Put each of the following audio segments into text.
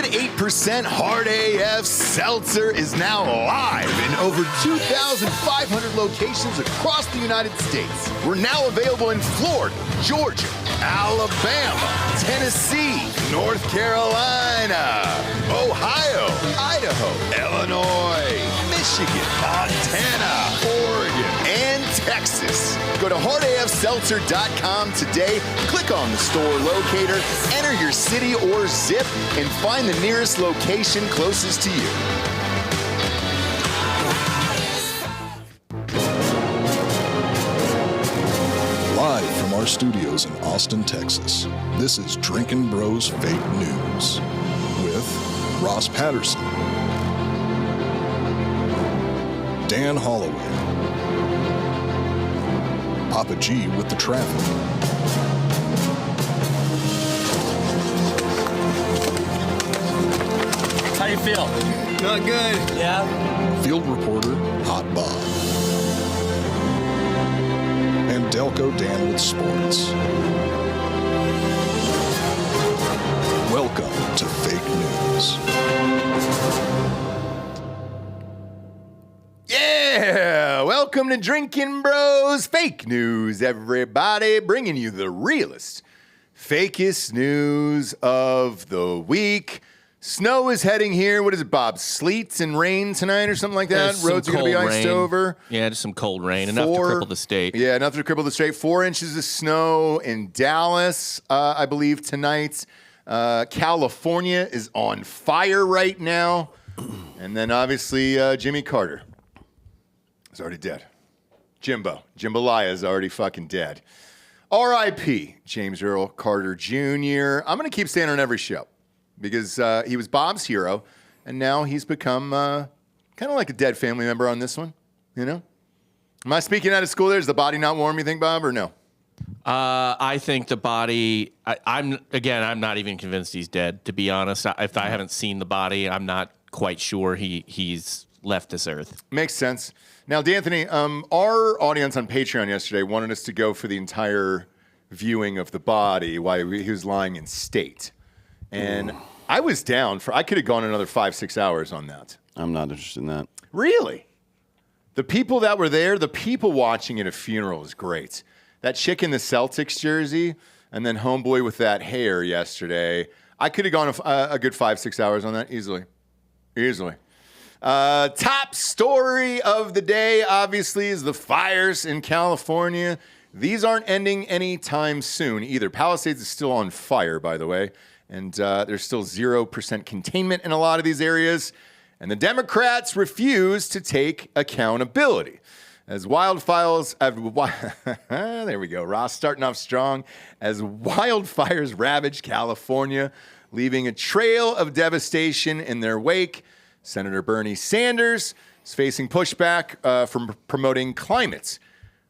Good 8% Hard AF Seltzer is now live in over 2,500 locations across the United States. We're now available in Florida, Georgia, Alabama, Tennessee, North Carolina, Ohio, Idaho, Illinois, Michigan, Montana, Oregon, and Texas. Go to hardafseltzer.com today, click on the store locator, enter your city or zip, and find the nearest location closest to you. Live from our studios in Austin, Texas, this is Drinkin' Bros Fake News with Ross Patterson, Dan Hollaway, Papa G with the traffic, How you feel? Not good. Yeah? field reporter Hot Bob, and Delco Dan with sports. Welcome to Fake News. Yeah, welcome to Drinkin' Bros Fake News, everybody, bringing you the realest, fakest news of the week. Snow is heading here. What is it, Bob? Sleet and rain tonight or something like that? Some Roads are going to be cold iced rain. over. Yeah, just some cold rain. Enough to cripple the state. Yeah, enough to cripple the state. 4 inches of snow in Dallas, I believe, tonight. California is on fire right now. And then, obviously, Jimmy Carter is already dead. Jambalaya is already fucking dead. R.I.P. James Earl Carter Jr. I'm going to keep saying on every show because he was Bob's hero, and now he's become kind of like a dead family member on this one, you know? Am I speaking out of school there? Is the body not warm, you think, Bob, or no? I think the body, I'm not even convinced he's dead, to be honest. If I haven't seen the body, I'm not quite sure he's left this earth. Makes sense. Now, D'Anthony, our audience on Patreon yesterday wanted us to go for the entire viewing of the body while he was lying in state. And I was down for, I could have gone another 5-6 hours on that. I'm not interested in that. Really? The people that were there, the people watching at a funeral is great. That chick in the Celtics jersey and then homeboy with that hair yesterday, I could have gone a good 5-6 hours on that easily. Top story of the day, obviously, is the fires in California. These aren't ending anytime soon either. Palisades is still on fire, by the way, and there's still 0% containment in a lot of these areas. And the Democrats refuse to take accountability. As wildfires, there we go, Ross starting off strong. As wildfires ravage California, leaving a trail of devastation in their wake, Senator Bernie Sanders is facing pushback from promoting climate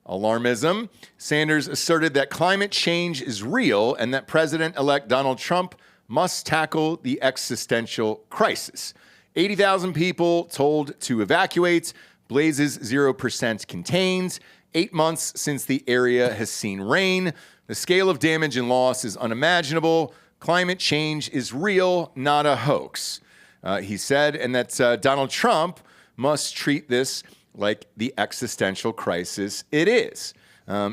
alarmism. Sanders asserted that climate change is real and that President-elect Donald Trump must tackle the existential crisis. 80,000 people told to evacuate. Blazes 0% contained. 8 months since the area has seen rain. The scale of damage and loss is unimaginable. Climate change is real, not a hoax. He said, and that Donald Trump must treat this like the existential crisis it is.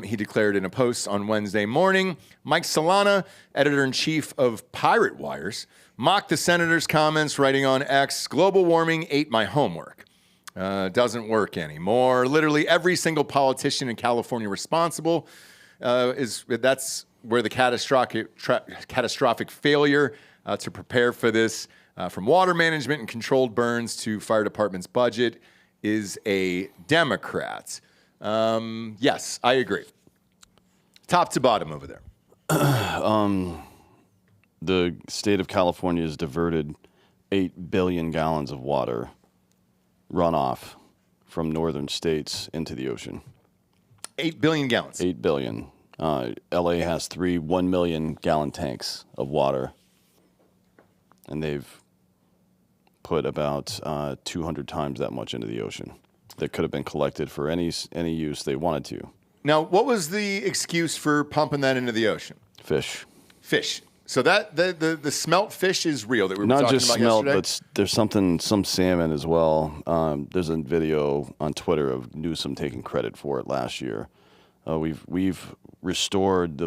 He declared in a post on Wednesday morning. Mike Solana, editor-in-chief of Pirate Wires, mocked the senator's comments, writing on X, "Global warming ate my homework. Doesn't work anymore." Literally every single politician in California responsible that's where the catastrophic failure to prepare for this, from water management and controlled burns to fire department's budget, is a Democrat. Yes, I agree. Top to bottom over there. The state of California has diverted 8 billion gallons of water runoff from northern states into the ocean. 8 billion gallons. 8 billion. LA has 3 1 million gallon tanks of water, and they've put about 200 times that much into the ocean that could have been collected for any use they wanted to. Now, what was the excuse for pumping that into the ocean? Fish. So that the smelt fish is real that we were Not talking just about smelt, yesterday? but there's some salmon as well. There's a video on Twitter of Newsom taking credit for it last year. We've restored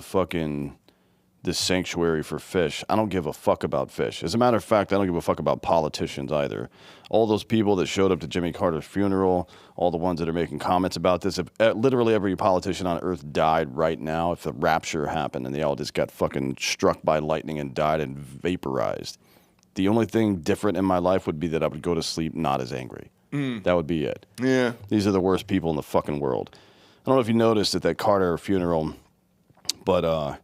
this sanctuary for fish. I don't give a fuck about fish. As a matter of fact, I don't give a fuck about politicians either. All those people that showed up to Jimmy Carter's funeral, all the ones that are making comments about this, if literally every politician on earth died right now, if the rapture happened and they all just got fucking struck by lightning and died and vaporized, the only thing different in my life would be that I would go to sleep not as angry. That would be it. Yeah. These are the worst people in the fucking world. I don't know if you noticed at that Carter funeral, but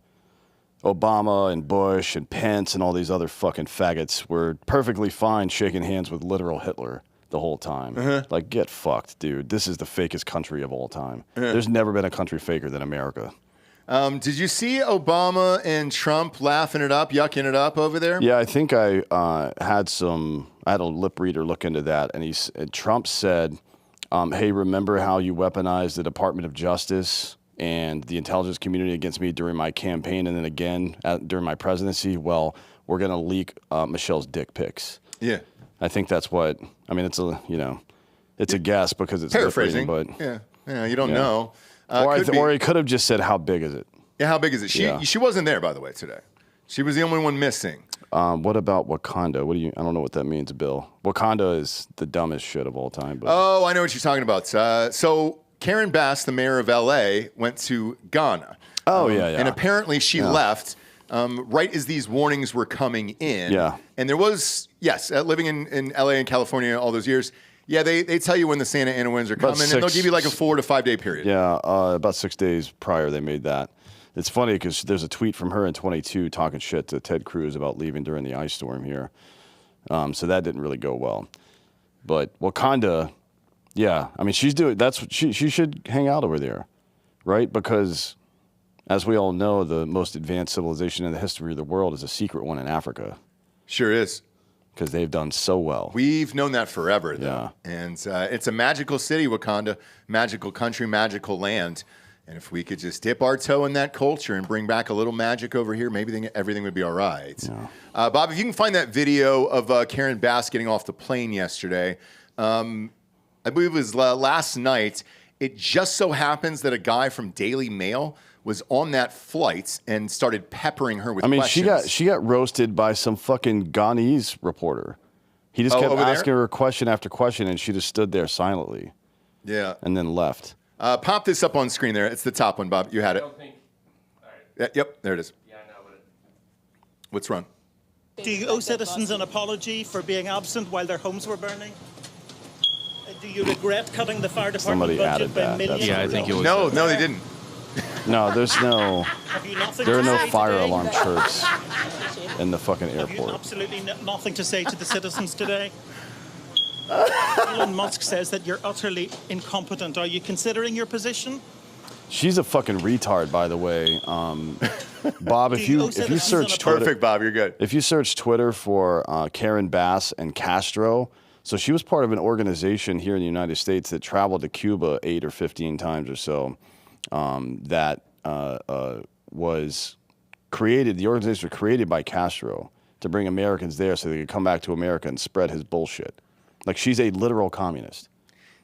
Obama and Bush and Pence and all these other fucking faggots were perfectly fine shaking hands with literal Hitler the whole time. Like, get fucked, dude. This is the fakest country of all time. There's never been a country faker than America. Did you see Obama and Trump laughing it up, yucking it up over there? Yeah, I think I had a lip reader look into that, and Trump said, hey, remember how you weaponized the Department of Justice and the intelligence community against me during my campaign and then again during my presidency? Well, we're going to leak Michelle's dick pics. Yeah. I think that's what, I mean, it's a guess because it's Paraphrasing, but yeah, you don't know. or he could have just said, how big is it? Yeah, how big is it? She wasn't there, by the way, today. She was the only one missing. What about Wakanda? I don't know what that means, Bill. Wakanda is the dumbest shit of all time. But. Oh, I know what you're talking about. So Karen Bass, the mayor of L.A., went to Ghana. Oh, yeah. And apparently she left right as these warnings were coming in. Yeah. And there was, living in L.A. and California all those years, they tell you when the Santa Ana winds are coming, and they'll give you like a 4 to 5 day period. Yeah, about 6 days prior they made that. It's funny because there's a tweet from her in 22 talking shit to Ted Cruz about leaving during the ice storm here. So that didn't really go well. But Wakanda, yeah, I mean, she should hang out over there, right? Because as we all know, the most advanced civilization in the history of the world is a secret one in Africa. Sure is. Because they've done so well. We've known that forever, though. Yeah. And it's a magical city, Wakanda, magical country, magical land. And if we could just dip our toe in that culture and bring back a little magic over here, maybe everything would be all right. Yeah. Bob, if you can find that video of Karen Bass getting off the plane yesterday, I believe it was last night. It just so happens that a guy from Daily Mail was on that flight and started peppering her with questions. She got roasted by some fucking Ghanese reporter. He just kept asking her question after question, and she just stood there silently. Yeah. And then left. Pop this up on screen there. It's the top one, Bob. You had it. All right. Yep, there it is. Yeah, I know, but What's wrong? Do you owe citizens an apology for being absent while their homes were burning? Do you regret cutting the fire department Somebody added budget by that. millions? Yeah, I think it was. No, they didn't. No, there are no fire alarm chirps in the fucking Have you airport. absolutely nothing to say to the citizens today? Elon Musk says that you're utterly incompetent. Are you considering your position? She's a fucking retard, by the way. Bob, if you search Twitter, Perfect, Bob. You're good. if you search Twitter for Karen Bass and Castro, so she was part of an organization here in the United States that traveled to Cuba 8 or 15 times or so. That was created. The organization was created by Castro to bring Americans there so they could come back to America and spread his bullshit. Like, she's a literal communist.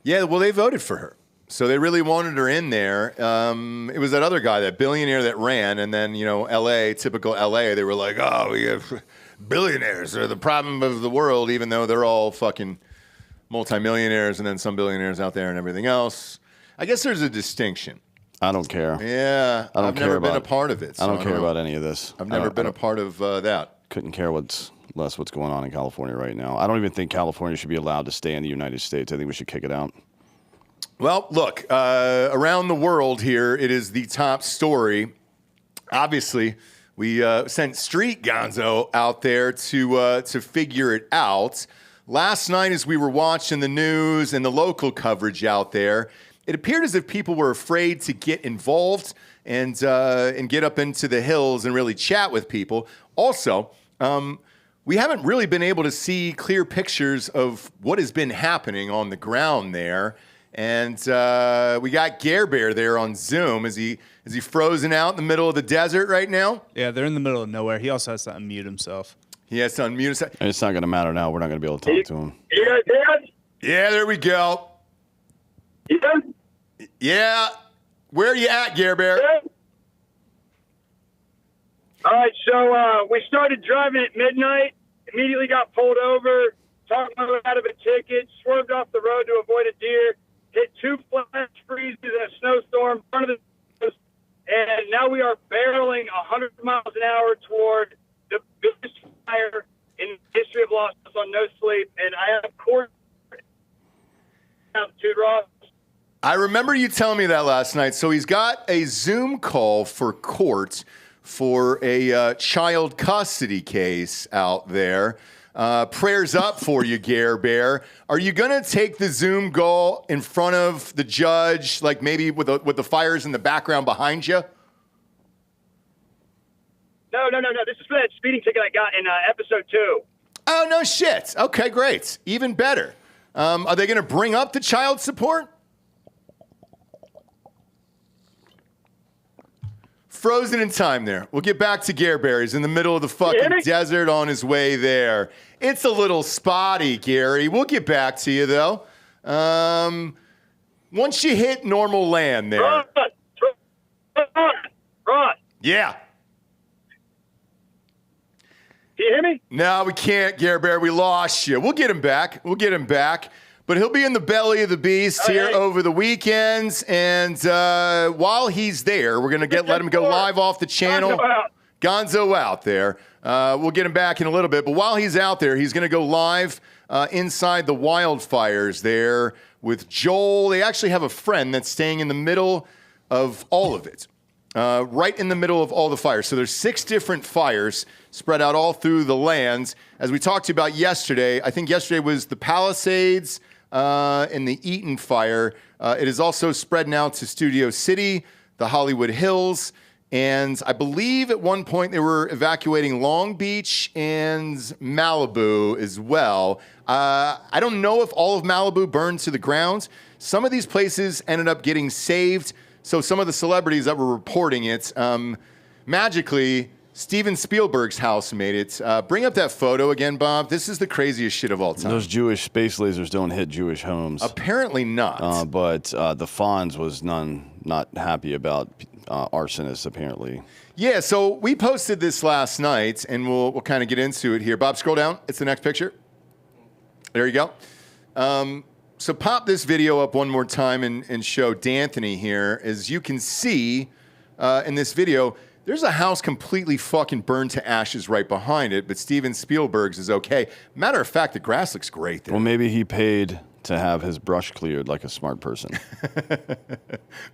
Yeah, well, they voted for her. So they really wanted her in there. It was that other guy, that billionaire that ran, and then, L.A., typical L.A., they were like, oh, we have billionaires are the problem of the world, even though they're all fucking multimillionaires and then some billionaires out there and everything else. I guess there's a distinction. I don't care. Yeah, I've never been a part of it. I don't care about any of this. I've never been a part of that. Couldn't care what's going on in California right now. I don't even think California should be allowed to stay in the United States. I think we should kick it out. Well, look, around the world here, it is the top story. Obviously, we sent Street Gonzo out there to figure it out. Last night, as we were watching the news and the local coverage out there, it appeared as if people were afraid to get involved and get up into the hills and really chat with people. Also, we haven't really been able to see clear pictures of what has been happening on the ground there. And we got Gare Bear there on Zoom. Is he frozen out in the middle of the desert right now? Yeah, they're in the middle of nowhere. He also has to unmute himself. He has to unmute himself. It's not going to matter now. We're not going to be able to talk to him. Yeah, Dad? Yeah, there we go. Yeah? Yeah. Where are you at, Gare Bear? Yeah? All right, so we started driving at midnight, immediately got pulled over, talked my way out of a ticket, swerved off the road to avoid a deer, hit 2 flash freezes in a snowstorm, front of the and now we are barreling 100 miles an hour toward the biggest fire in the history of Los Angeles on no sleep, and I have court altitude, Ross. I remember you telling me that last night. So he's got a Zoom call for court for a child custody case out there. Prayers up for you, Gare Bear. Are you going to take the Zoom call in front of the judge, like maybe with the fires in the background behind you? No. This is for that speeding ticket I got in episode 2. Oh, no shit. Okay, great. Even better. Are they going to bring up the child support? Frozen in time there. We'll get back to Gare Bear. He's in the middle of the fucking desert on his way there. It's a little spotty, Gary. We'll get back to you, though. Once you hit normal land there. Rod. Yeah. Can you hear me? No, we can't, Gare Bear. We lost you. We'll get him back. But he'll be in the belly of the beast here over the weekends. And while he's there, we're going to let him go live off the channel. Gonzo out there. We'll get him back in a little bit. But while he's out there, he's going to go live inside the wildfires there with Joel. They actually have a friend that's staying in the middle of all of it. Right in the middle of all the fires. So there's 6 different fires spread out all through the lands. As we talked to you about yesterday, I think yesterday was the Palisades and the Eaton fire. It is also spread now to Studio City, the Hollywood Hills, and I believe at one point they were evacuating Long Beach and Malibu as well. I don't know if all of Malibu burned to the ground. Some of these places ended up getting saved. So some of the celebrities that were reporting it, magically, Steven Spielberg's house made it. Bring up that photo again, Bob. This is the craziest shit of all time. Those Jewish space lasers don't hit Jewish homes. Apparently not. But the Fonz was not happy about arsonists, apparently. Yeah, so we posted this last night, and we'll kind of get into it here. Bob, scroll down. It's the next picture. There you go. So pop this video up one more time and show D'Anthony here. As you can see in this video, there's a house completely fucking burned to ashes right behind it, but Steven Spielberg's is okay. Matter of fact, the grass looks great there. Well, maybe he paid to have his brush cleared like a smart person.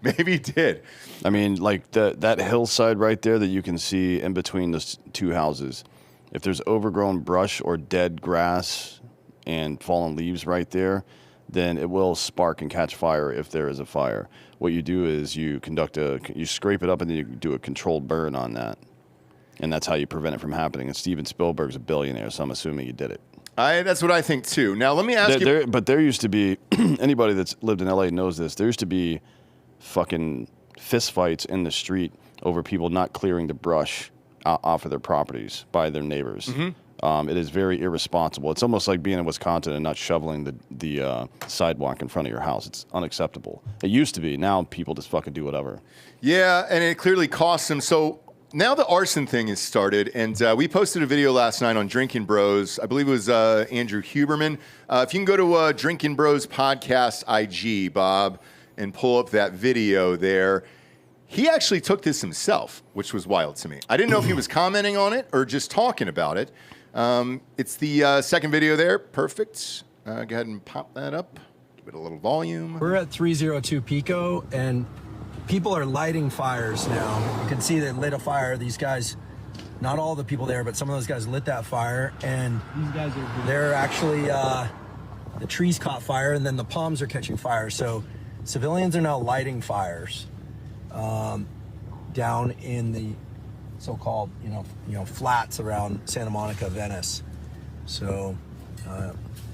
Maybe he did. I mean, like that hillside right there that you can see in between those 2 houses, if there's overgrown brush or dead grass and fallen leaves right there, then it will spark and catch fire if there is a fire. What you do is you scrape it up and then you do a controlled burn on that. And that's how you prevent it from happening. And Steven Spielberg's a billionaire, so I'm assuming he did it. That's what I think too. Now, let me ask you. But there used to be, anybody that's lived in LA knows this, there used to be fucking fist fights in the street over people not clearing the brush off of their properties by their neighbors. Mm-hmm. It is very irresponsible. It's almost like being in Wisconsin and not shoveling the sidewalk in front of your house. It's unacceptable. It used to be. Now people just fucking do whatever. Yeah, and it clearly costs them. So now the arson thing has started, and we posted a video last night on Drinkin Bros. I believe it was Andrew Huberman. If you can go to Drinkin Bros podcast IG, Bob, and pull up that video there. He actually took this himself, which was wild to me. I didn't know if he was commenting on it or just talking about it. It's the second video there. Perfect. Go ahead and pop that up. Give it a little volume. We're at 302 Pico, and people are lighting fires now. You can see they lit a fire. These guys, not all the people there, but some of those guys lit that fire, and these guys they're actually, the trees caught fire, and then the palms are catching fire. So civilians are now lighting fires down in the so-called, flats around Santa Monica, Venice. So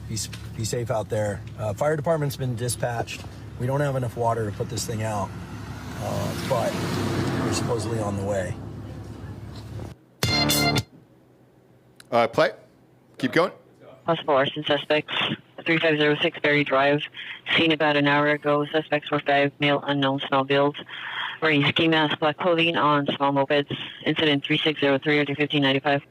be safe out there. Fire department's been dispatched. We don't have enough water to put this thing out, but we're supposedly on the way. Play. Keep going. Possible arson suspects. 3506 Berry Drive. Seen about an hour ago. Suspects were 5 male unknown small builds wearing ski masks, black clothing on small mopeds. Incident 3603 after 1595.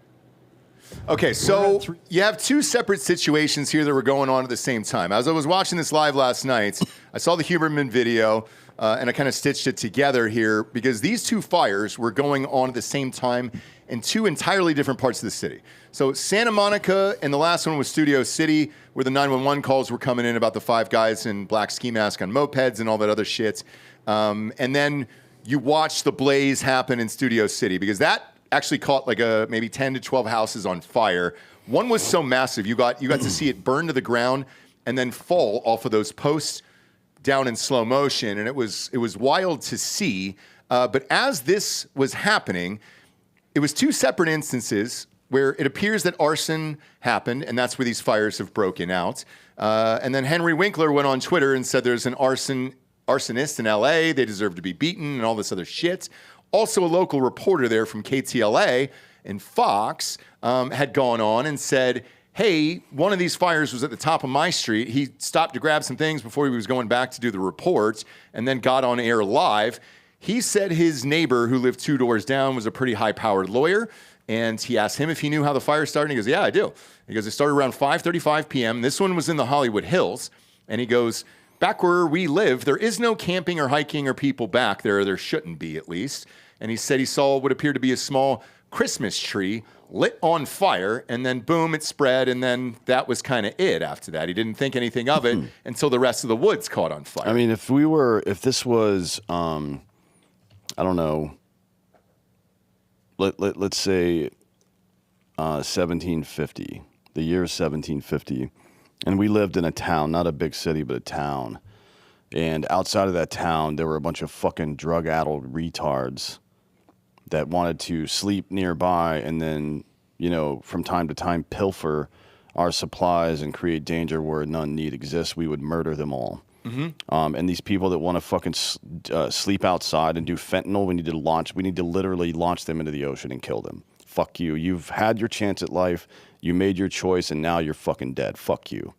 Okay, so you have two separate situations here that were going on at the same time. As I was watching this live last night, I saw the Huberman video, and I kind of stitched it together here because these two fires were going on at the same time in two entirely different parts of the city. So Santa Monica, and the last one was Studio City, where the 911 calls were coming in about the 5 guys in black ski masks on mopeds and all that other shit. And then you watch the blaze happen in Studio City because that actually caught like maybe 10 to 12 houses on fire. One was so massive, you got to see it burn to the ground and then fall off of those posts down in slow motion, and it was wild to see. But as this was happening, it was two separate instances where it appears that arson happened, and that's where these fires have broken out. And then Henry Winkler went on Twitter and said there's an arsonist in LA, they deserve to be beaten, and all this other shit. Also, a local reporter there from KTLA and Fox had gone on and said, hey, one of these fires was at the top of my street. He stopped to grab some things before he was going back to do the report and then got on air live. He said his neighbor who lived 2 doors down was a pretty high-powered lawyer, and he asked him if he knew how the fire started. He goes, yeah, I do. He goes, it started around 5:35 p.m. This one was in the Hollywood Hills, and he goes, back where we live, there is no camping or hiking or people back there. There shouldn't be, at least. And he said he saw what appeared to be a small Christmas tree lit on fire, and then boom, it spread, and then that was kind of it after that. He didn't think anything of it until the rest of the woods caught on fire. I mean, if this was, I don't know, let's say 1750, the year 1750, and we lived in a town, not a big city, but a town. And outside of that town, there were a bunch of fucking drug-addled retards that wanted to sleep nearby and then, from time to time pilfer our supplies and create danger where none need exist. We would murder them all. Mm-hmm. And these people that want to fucking sleep outside and do fentanyl, we need to literally launch them into the ocean and kill them. Fuck you. You've had your chance at life. You made your choice, and now you're fucking dead. Fuck you.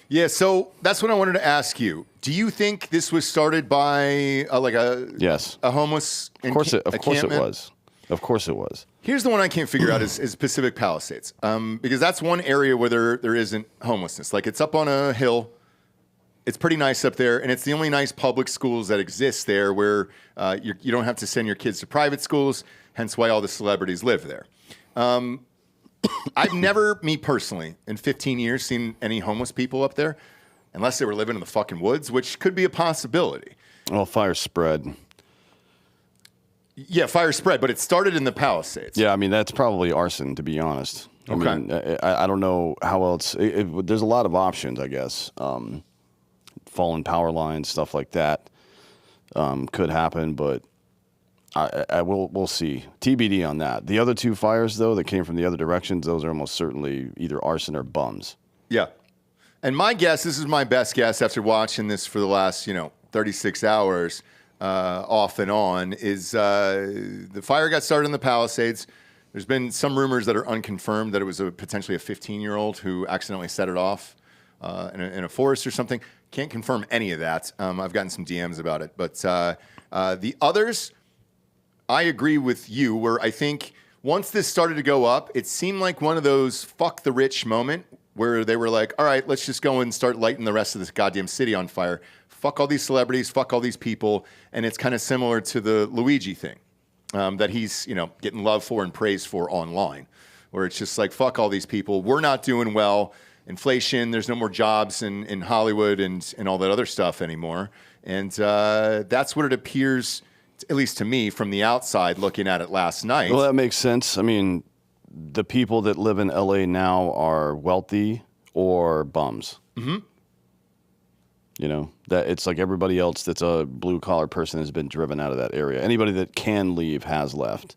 Yeah, so that's what I wanted to ask you. Do you think this was started by yes, a homeless encampment? Of course it was. Of course it was. Here's the one I can't figure out is Pacific Palisades, because that's one area where there isn't homelessness. Like, it's up on a hill. It's pretty nice up there, and it's the only nice public schools that exist there where you don't have to send your kids to private schools, hence why all the celebrities live there. I've never, me personally, in 15 years, seen any homeless people up there, unless they were living in the fucking woods, which could be a possibility. Well, fire spread. Yeah, fire spread, but it started in the Palisades. Yeah, I mean, that's probably arson, to be honest. Okay. I mean, I don't know how else. There's a lot of options, I guess. Fallen power lines, stuff like that could happen, but we'll see. TBD on that. The other two fires, though, that came from the other directions, those are almost certainly either arson or bums. Yeah. And my guess, this is my best guess after watching this for the last, 36 hours off and on, is the fire got started in the Palisades. There's been some rumors that are unconfirmed that it was potentially a 15-year-old who accidentally set it off in a forest or something. Can't confirm any of that. I've gotten some DMs about it. But the others, I agree with you, where I think once this started to go up, it seemed like one of those fuck the rich moment where they were like, all right, let's just go and start lighting the rest of this goddamn city on fire. Fuck all these celebrities, fuck all these people. And it's kind of similar to the Luigi thing that he's, getting love for and praise for online, where it's just like, fuck all these people. We're not doing well. Inflation, there's no more jobs in Hollywood and all that other stuff anymore. And that's what it appears, at least to me, from the outside looking at it last night. Well, that makes sense. I mean, the people that live in LA now are wealthy or bums. Mm-hmm. That it's like everybody else that's a blue-collar person has been driven out of that area. Anybody that can leave has left.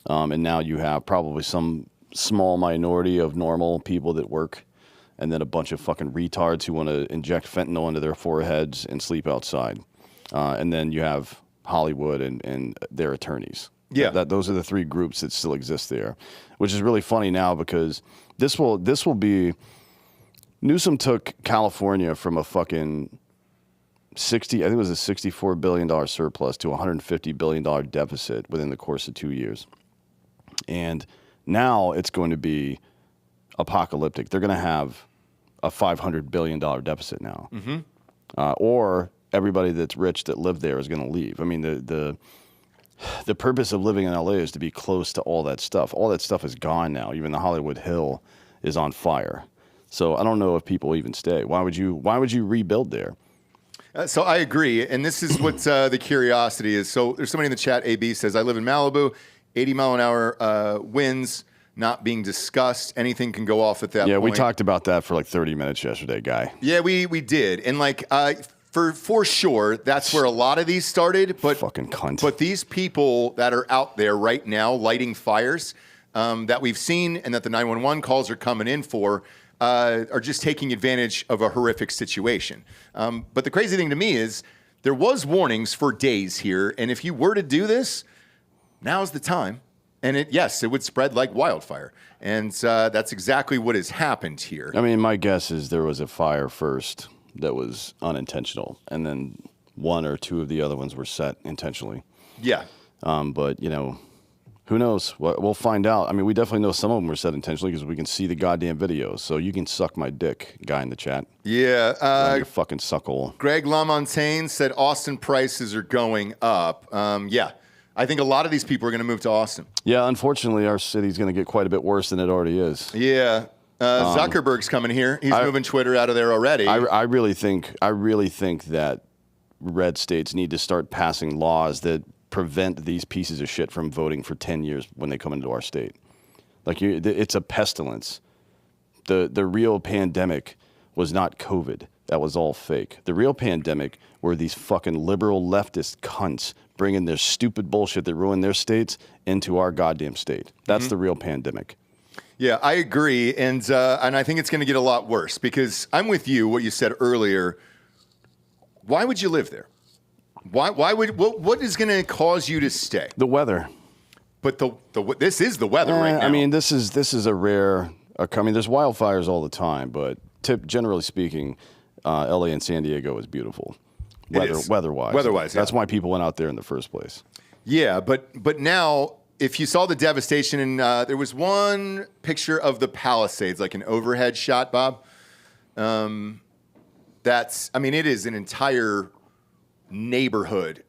And now you have probably some small minority of normal people that work and then a bunch of fucking retards who want to inject fentanyl into their foreheads and sleep outside. And then you have Hollywood and their attorneys. Yeah. Those are the three groups that still exist there, which is really funny now because this will be... Newsom took California from a fucking I think it was a $64 billion surplus to a $150 billion deficit within the course of 2 years. And now it's going to be apocalyptic. They're going to have a $500 billion deficit now. Mm-hmm. Or everybody that's rich that lived there is going to leave. I mean, the purpose of living in LA is to be close to all that stuff. All that stuff is gone now. Even the Hollywood Hill is on fire. So I don't know if people even stay. Why would you rebuild there? So I agree, and this is what the curiosity is. So there's somebody in the chat, AB says, I live in Malibu, 80 mile an hour winds not being discussed. Anything can go off at that point. Yeah, we talked about that for like 30 minutes yesterday, Guy. Yeah, we did. And like for sure, that's where a lot of these started. But fucking cunt. But these people that are out there right now lighting fires that we've seen and that the 911 calls are coming in for, are just taking advantage of a horrific situation. But the crazy thing to me is there was warnings for days here, and if you were to do this, now's the time. And it would spread like wildfire. And that's exactly what has happened here. I mean, my guess is there was a fire first that was unintentional, and then one or two of the other ones were set intentionally. Yeah. But, who knows? We'll find out. I mean, we definitely know some of them were set intentionally because we can see the goddamn videos. So you can suck my dick, guy in the chat. Yeah. You fucking suckhole. Greg LaMontagne said Austin prices are going up. Yeah. I think a lot of these people are going to move to Austin. Yeah, unfortunately, our city's going to get quite a bit worse than it already is. Yeah. Zuckerberg's coming here. He's moving Twitter out of there already. I really think that red states need to start passing laws that prevent these pieces of shit from voting for 10 years when they come into our state. Like, it's a pestilence. The real pandemic was not COVID. That was all fake. The real pandemic were these fucking liberal leftist cunts bringing their stupid bullshit that ruined their states into our goddamn state. That's the real pandemic. Yeah, I agree, and I think it's going to get a lot worse because I'm with you. What you said earlier. Why would you live there? What is going to cause you to stay? The weather. But this is the weather right now. I mean, this is a rare. I mean, there's wildfires all the time, but generally speaking, LA and San Diego is beautiful. Weather-wise. Weather-wise, yeah. That's why people went out there in the first place. Yeah, but now, if you saw the devastation, and there was one picture of the Palisades, like an overhead shot, Bob. It is an entire neighborhood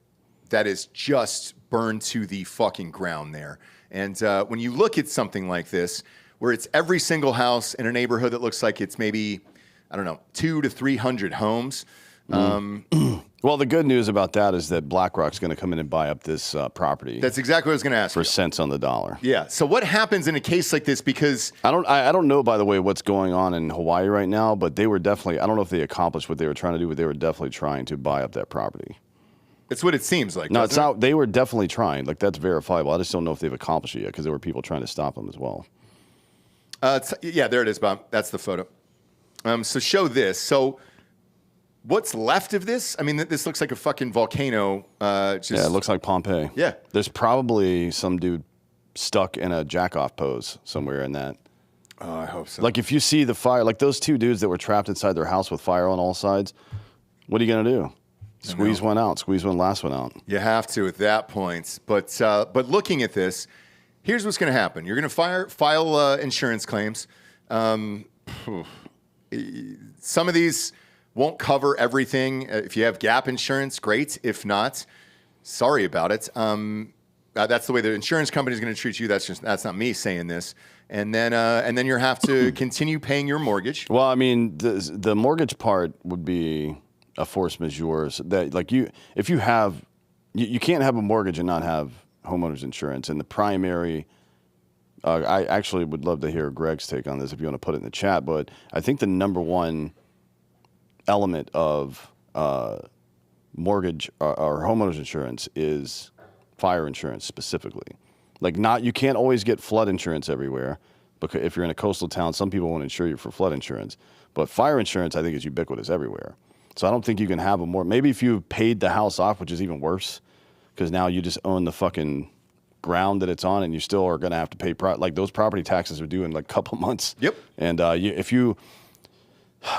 that is just burned to the fucking ground there. And when you look at something like this, where it's every single house in a neighborhood that looks like it's maybe, 200 to 300 homes. Well, the good news about that is that BlackRock's going to come in and buy up this property. That's exactly what I was going to ask for cents on the dollar. Yeah. So what happens in a case like this? Because I don't know, by the way, what's going on in Hawaii right now, but they were definitely, I don't know if they accomplished what they were trying to do, but they were definitely trying to buy up that property. That's what it seems like. No, it's not. They were definitely trying. Like, that's verifiable. I just don't know if they've accomplished it yet because there were people trying to stop them as well. Yeah, there it is, Bob. That's the photo. So show this. So what's left of this? I mean, this looks like a fucking volcano. Yeah, it looks like Pompeii. Yeah. There's probably some dude stuck in a jack-off pose somewhere in that. Oh, I hope so. Like, if you see the fire, like those two dudes that were trapped inside their house with fire on all sides, what are you going to do? Squeeze one out. Squeeze one last one out. You have to at that point. But looking at this, here's what's going to happen. You're going to file insurance claims. Some of these won't cover everything. If you have gap insurance, great. If not, sorry about it. That's the way the insurance company is going to treat you. That's not me saying this. And then you have to continue paying your mortgage. Well, I mean, the mortgage part would be a force majeure. So that, like, if you have, you can't have a mortgage and not have homeowners insurance. And the primary, I actually would love to hear Greg's take on this if you want to put it in the chat. But I think the number one element of mortgage or homeowners insurance is fire insurance specifically. Like, you can't always get flood insurance everywhere, because if you're in a coastal town, some people won't insure you for flood insurance. But fire insurance, I think, is ubiquitous everywhere. So I don't think you can have a more. Maybe if you paid the house off, which is even worse, because now you just own the fucking ground that it's on, and you still are going to have to pay like those property taxes are due in like a couple months. Yep. And if you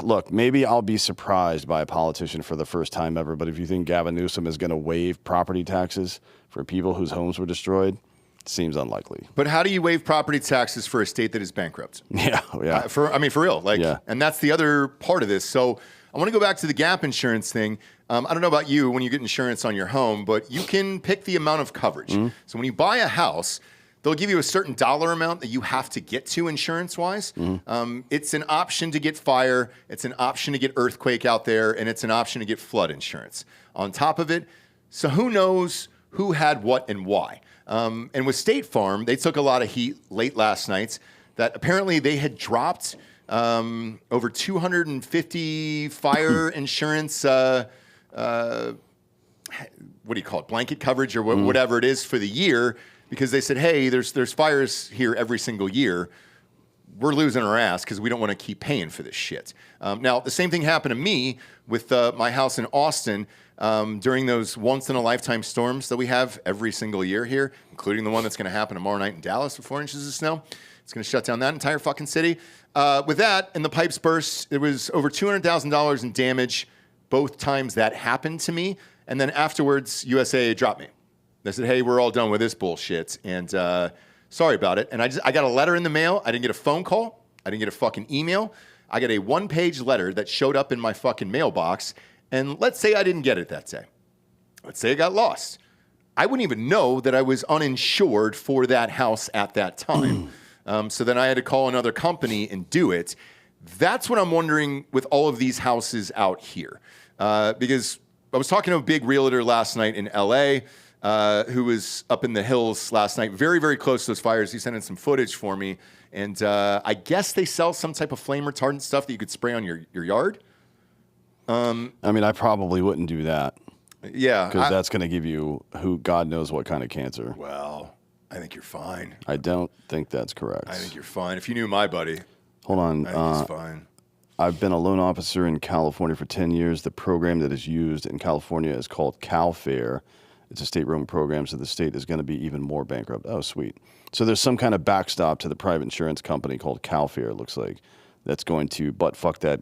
look, maybe I'll be surprised by a politician for the first time ever. But if you think Gavin Newsom is going to waive property taxes for people whose homes were destroyed, it seems unlikely. But how do you waive property taxes for a state that is bankrupt? Yeah. For real. And that's the other part of this. So I want to go back to the gap insurance thing. I don't know about you when you get insurance on your home, but you can pick the amount of coverage. Mm-hmm. So when you buy a house, they'll give you a certain dollar amount that you have to get to insurance-wise. Mm-hmm. It's an option to get fire. It's an option to get earthquake out there, and it's an option to get flood insurance on top of it. So who knows who had what and why? And with State Farm, they took a lot of heat late last night that apparently they had dropped over 250 fire insurance, what do you call it, blanket coverage or whatever it is for the year, because they said, hey, there's fires here every single year. We're losing our ass because we don't want to keep paying for this shit. Now, the same thing happened to me with my house in Austin during those once-in-a-lifetime storms that we have every single year here, including the one that's going to happen tomorrow night in Dallas with 4 inches of snow. It's going to shut down that entire fucking city. With that, and the pipes burst, it was over $200,000 in damage both times that happened to me. And then afterwards, USA dropped me. They said, hey, we're all done with this bullshit. And sorry about it. And I got a letter in the mail. I didn't get a phone call. I didn't get a fucking email. I got a one-page letter that showed up in my fucking mailbox. And let's say I didn't get it that day. Let's say it got lost. I wouldn't even know that I was uninsured for that house at that time. So then I had to call another company and do it. That's what I'm wondering with all of these houses out here. Because I was talking to a big realtor last night in LA who was up in the hills last night, very, very close to those fires. He sent in some footage for me. And I guess they sell some type of flame retardant stuff that you could spray on your yard. I mean, I probably wouldn't do that. Yeah. Because that's going to give you God knows what kind of cancer. Well, I think you're fine. I don't think that's correct. I think you're fine. If you knew my buddy. Hold on. I think he's fine. I've been a loan officer in California for 10 years. The program that is used in California is called CalFair. It's a state-run program, so the state is going to be even more bankrupt. Oh, sweet. So there's some kind of backstop to the private insurance company called CalFair, it looks like, that's going to butt-fuck that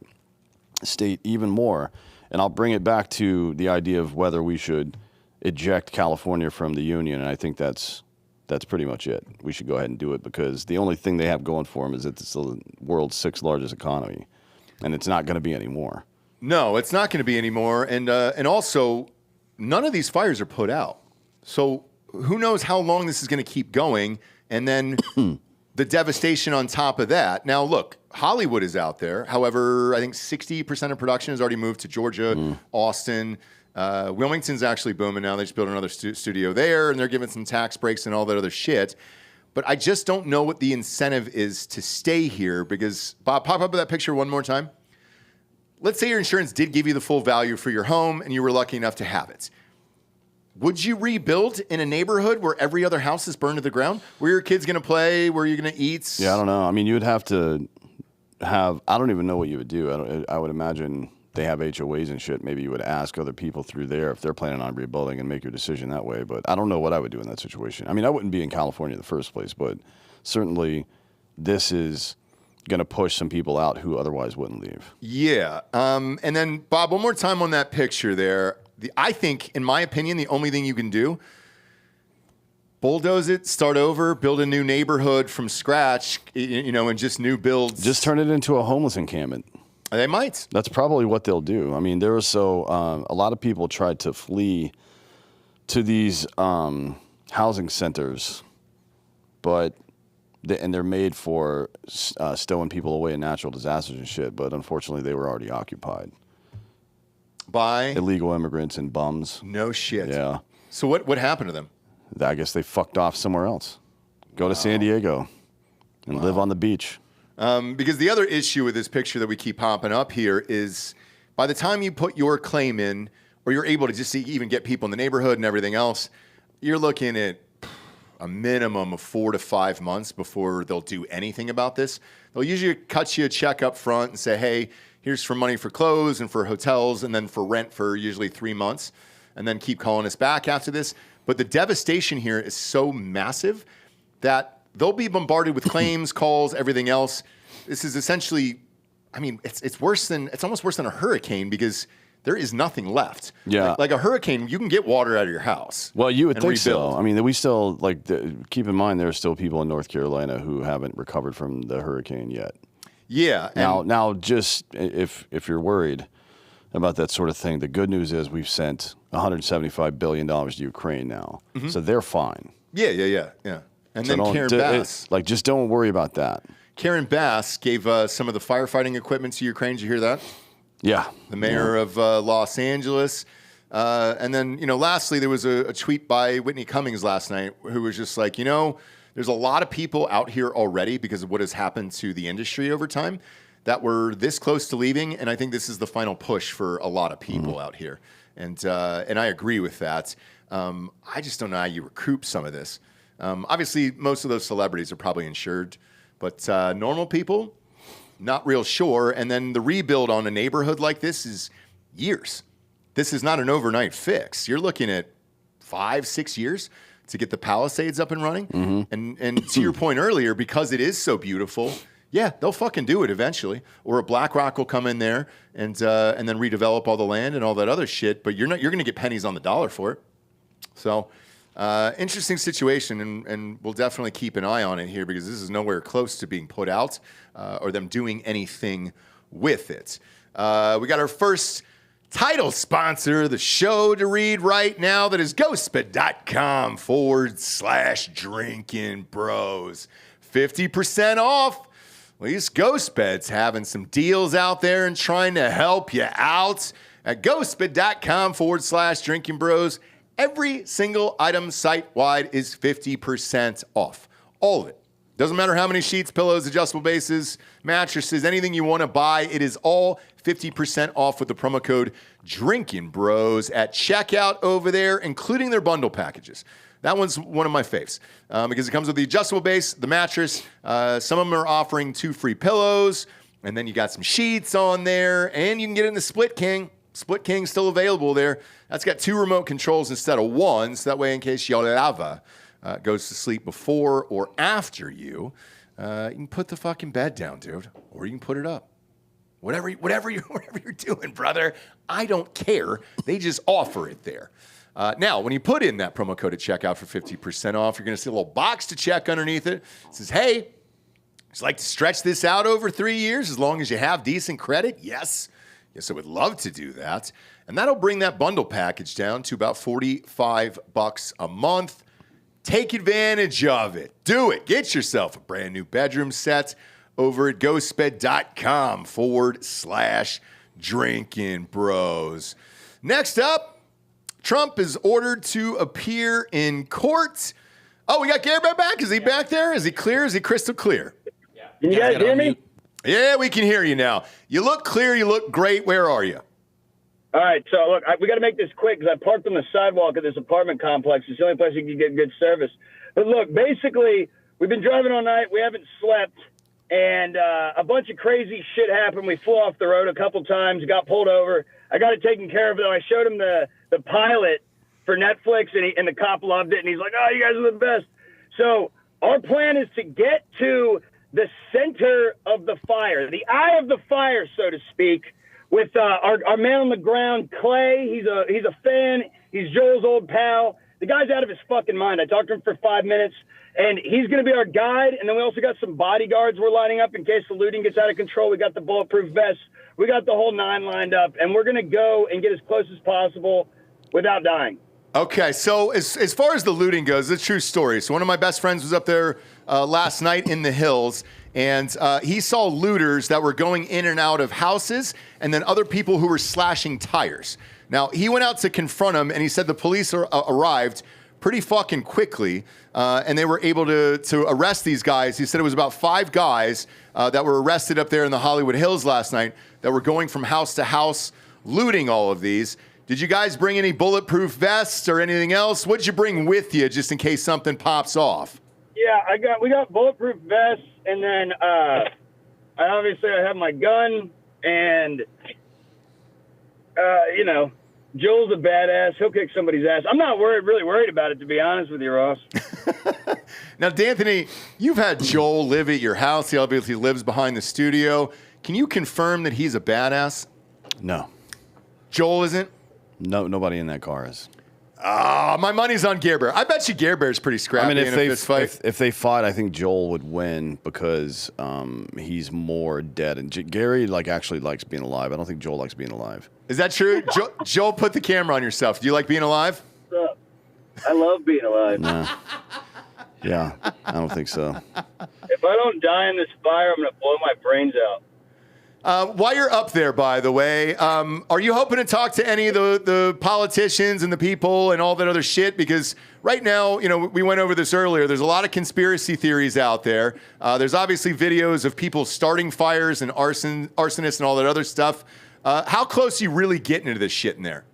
state even more. And I'll bring it back to the idea of whether we should eject California from the union, and I think that's pretty much it. We should go ahead and do it because the only thing they have going for them is that it's the world's 6th largest economy, and it's not going to be anymore. No, it's not going to be anymore. And also, none of these fires are put out. So who knows how long this is going to keep going, and then the devastation on top of that. Now, look, Hollywood is out there. However, I think 60% of production has already moved to Georgia, Austin. Wilmington's actually booming now. They just built another studio there, and they're giving some tax breaks and all that other shit. But I just don't know what the incentive is to stay here because, Bob, pop up that picture one more time. Let's say your insurance did give you the full value for your home and you were lucky enough to have it. Would you rebuild in a neighborhood where every other house is burned to the ground? Where your kids going to play? Where you're going to eat? Yeah, I don't know. I mean, you would have to have, I don't even know what you would do. I would imagine they have HOAs and shit. Maybe you would ask other people through there if they're planning on rebuilding and make your decision that way. But I don't know what I would do in that situation. I mean, I wouldn't be in California in the first place, but certainly this is going to push some people out who otherwise wouldn't leave. Yeah. And then, Bob, one more time on that picture there. I think, in my opinion, the only thing you can do, bulldoze it, start over, build a new neighborhood from scratch, and just new builds. Just turn it into a homeless encampment. They might. That's probably what they'll do. I mean, there was a lot of people tried to flee to these housing centers, but they're made for stowing people away in natural disasters and shit. But unfortunately, they were already occupied by illegal immigrants and bums. No shit. Yeah. So what happened to them? I guess they fucked off somewhere else. Go to San Diego and live on the beach. Because the other issue with this picture that we keep popping up here is by the time you put your claim in, or you're able to just even get people in the neighborhood and everything else, you're looking at a minimum of 4 to 5 months before they'll do anything about this. They'll usually cut you a check up front and say, hey, here's for money for clothes and for hotels and then for rent for usually 3 months, and then keep calling us back after this. But the devastation here is so massive that they'll be bombarded with claims, calls, everything else. This is essentially, I mean, it's almost worse than a hurricane because there is nothing left. Yeah. Like a hurricane, you can get water out of your house. Well, you would think rebuild. so. I mean, we still, keep in mind there are still people in North Carolina who haven't recovered from the hurricane yet. Yeah. Now, just if you're worried about that sort of thing, the good news is we've sent $175 billion to Ukraine now. Mm-hmm. So they're fine. Yeah. And So then Karen Bass. just don't worry about that. Karen Bass gave some of the firefighting equipment to Ukraine. Did you hear that? Yeah. The mayor of Los Angeles. And then, lastly, there was a tweet by Whitney Cummings last night who was just like, there's a lot of people out here already because of what has happened to the industry over time that were this close to leaving. And I think this is the final push for a lot of people out here. And I agree with that. I just don't know how you recoup some of this. Obviously, most of those celebrities are probably insured, but normal people, not real sure. And then the rebuild on a neighborhood like this is years. This is not an overnight fix. You're looking at 5-6 years to get the Palisades up and running. Mm-hmm. And to your point earlier, because it is so beautiful, yeah, they'll fucking do it eventually. Or a BlackRock will come in there and then redevelop all the land and all that other shit. But you're going to get pennies on the dollar for it. So interesting situation, and we'll definitely keep an eye on it here because this is nowhere close to being put out or them doing anything with it. We got our first title sponsor of the show to read right now. That is ghostbed.com/Drinkin Bros. 50% off. At least GhostBed's having some deals out there and trying to help you out at ghostbed.com/Drinkin Bros. Every single item site-wide is 50% off. All of it. Doesn't matter how many sheets, pillows, adjustable bases, mattresses, anything you want to buy, it is all 50% off with the promo code Drinkin Bros at checkout over there, including their bundle packages. That one's one of my faves because it comes with the adjustable base, the mattress. Some of them are offering 2 free pillows, and then you got some sheets on there, and you can get it in the Split King. Split King's still available there. That's got 2 remote controls instead of 1, so that way in case your lava goes to sleep before or after you, you can put the fucking bed down, dude, or you can put it up. Whatever you're doing, brother, I don't care. They just offer it there. Now, when you put in that promo code at checkout for 50% off, you're going to see a little box to check underneath it. It says, hey, would you like to stretch this out over 3 years as long as you have decent credit? Yes, I would love to do that. And that'll bring that bundle package down to about $45 a month. Take advantage of it. Do it. Get yourself a brand new bedroom set over at ghostbed.com/Drinkin Bros. Next up, Trump is ordered to appear in court. Oh, we got Gary back. Is he back there? Is he clear? Is he crystal clear? Yeah. Can you guys hear me? Yeah, we can hear you now. You look clear. You look great. Where are you? All right, so look, we got to make this quick because I parked on the sidewalk of this apartment complex. It's the only place you can get good service. But look, basically, we've been driving all night. We haven't slept, and a bunch of crazy shit happened. We flew off the road a couple times, got pulled over. I got it taken care of, though. I showed him the pilot for Netflix, and the cop loved it, and he's like, oh, you guys are the best. So our plan is to get to the center of the fire, the eye of the fire, so to speak, with our man on the ground, Clay. He's a fan. He's Joel's old pal. The guy's out of his fucking mind. I talked to him for 5 minutes, and he's going to be our guide. And then we also got some bodyguards we're lining up in case the looting gets out of control. We got the bulletproof vests. We got the whole 9 lined up, and we're going to go and get as close as possible without dying. Okay, so as far as the looting goes, it's a true story. So one of my best friends was up there last night in the hills, and he saw looters that were going in and out of houses and then other people who were slashing tires. Now, he went out to confront him, and he said the police arrived pretty fucking quickly, and they were able to arrest these guys. He said it was about 5 guys that were arrested up there in the Hollywood Hills last night that were going from house to house looting all of these. Did you guys bring any bulletproof vests or anything else? What'd you bring with you just in case something pops off? Yeah, we got bulletproof vests, and then I have my gun, and Joel's a badass. He'll kick somebody's ass. I'm not really worried about it, to be honest with you, Ross. Now, D'Anthony, you've had Joel live at your house. He obviously lives behind the studio. Can you confirm that he's a badass? No. Joel isn't? No, nobody in that car is. My money's on Gare Bear. I bet you Gare Bear's pretty scrappy in a fist fight. If they fought, I think Joel would win because he's more dead. And Gary actually likes being alive. I don't think Joel likes being alive. Is that true? Joel, put the camera on yourself. Do you like being alive? What's up? I love being alive. No. Yeah, I don't think so. If I don't die in this fire, I'm going to blow my brains out. While you're up there, by the way, are you hoping to talk to any of the politicians and the people and all that other shit? Because right now, we went over this earlier. There's a lot of conspiracy theories out there. There's obviously videos of people starting fires and arsonists and all that other stuff. How close are you really getting into this shit in there?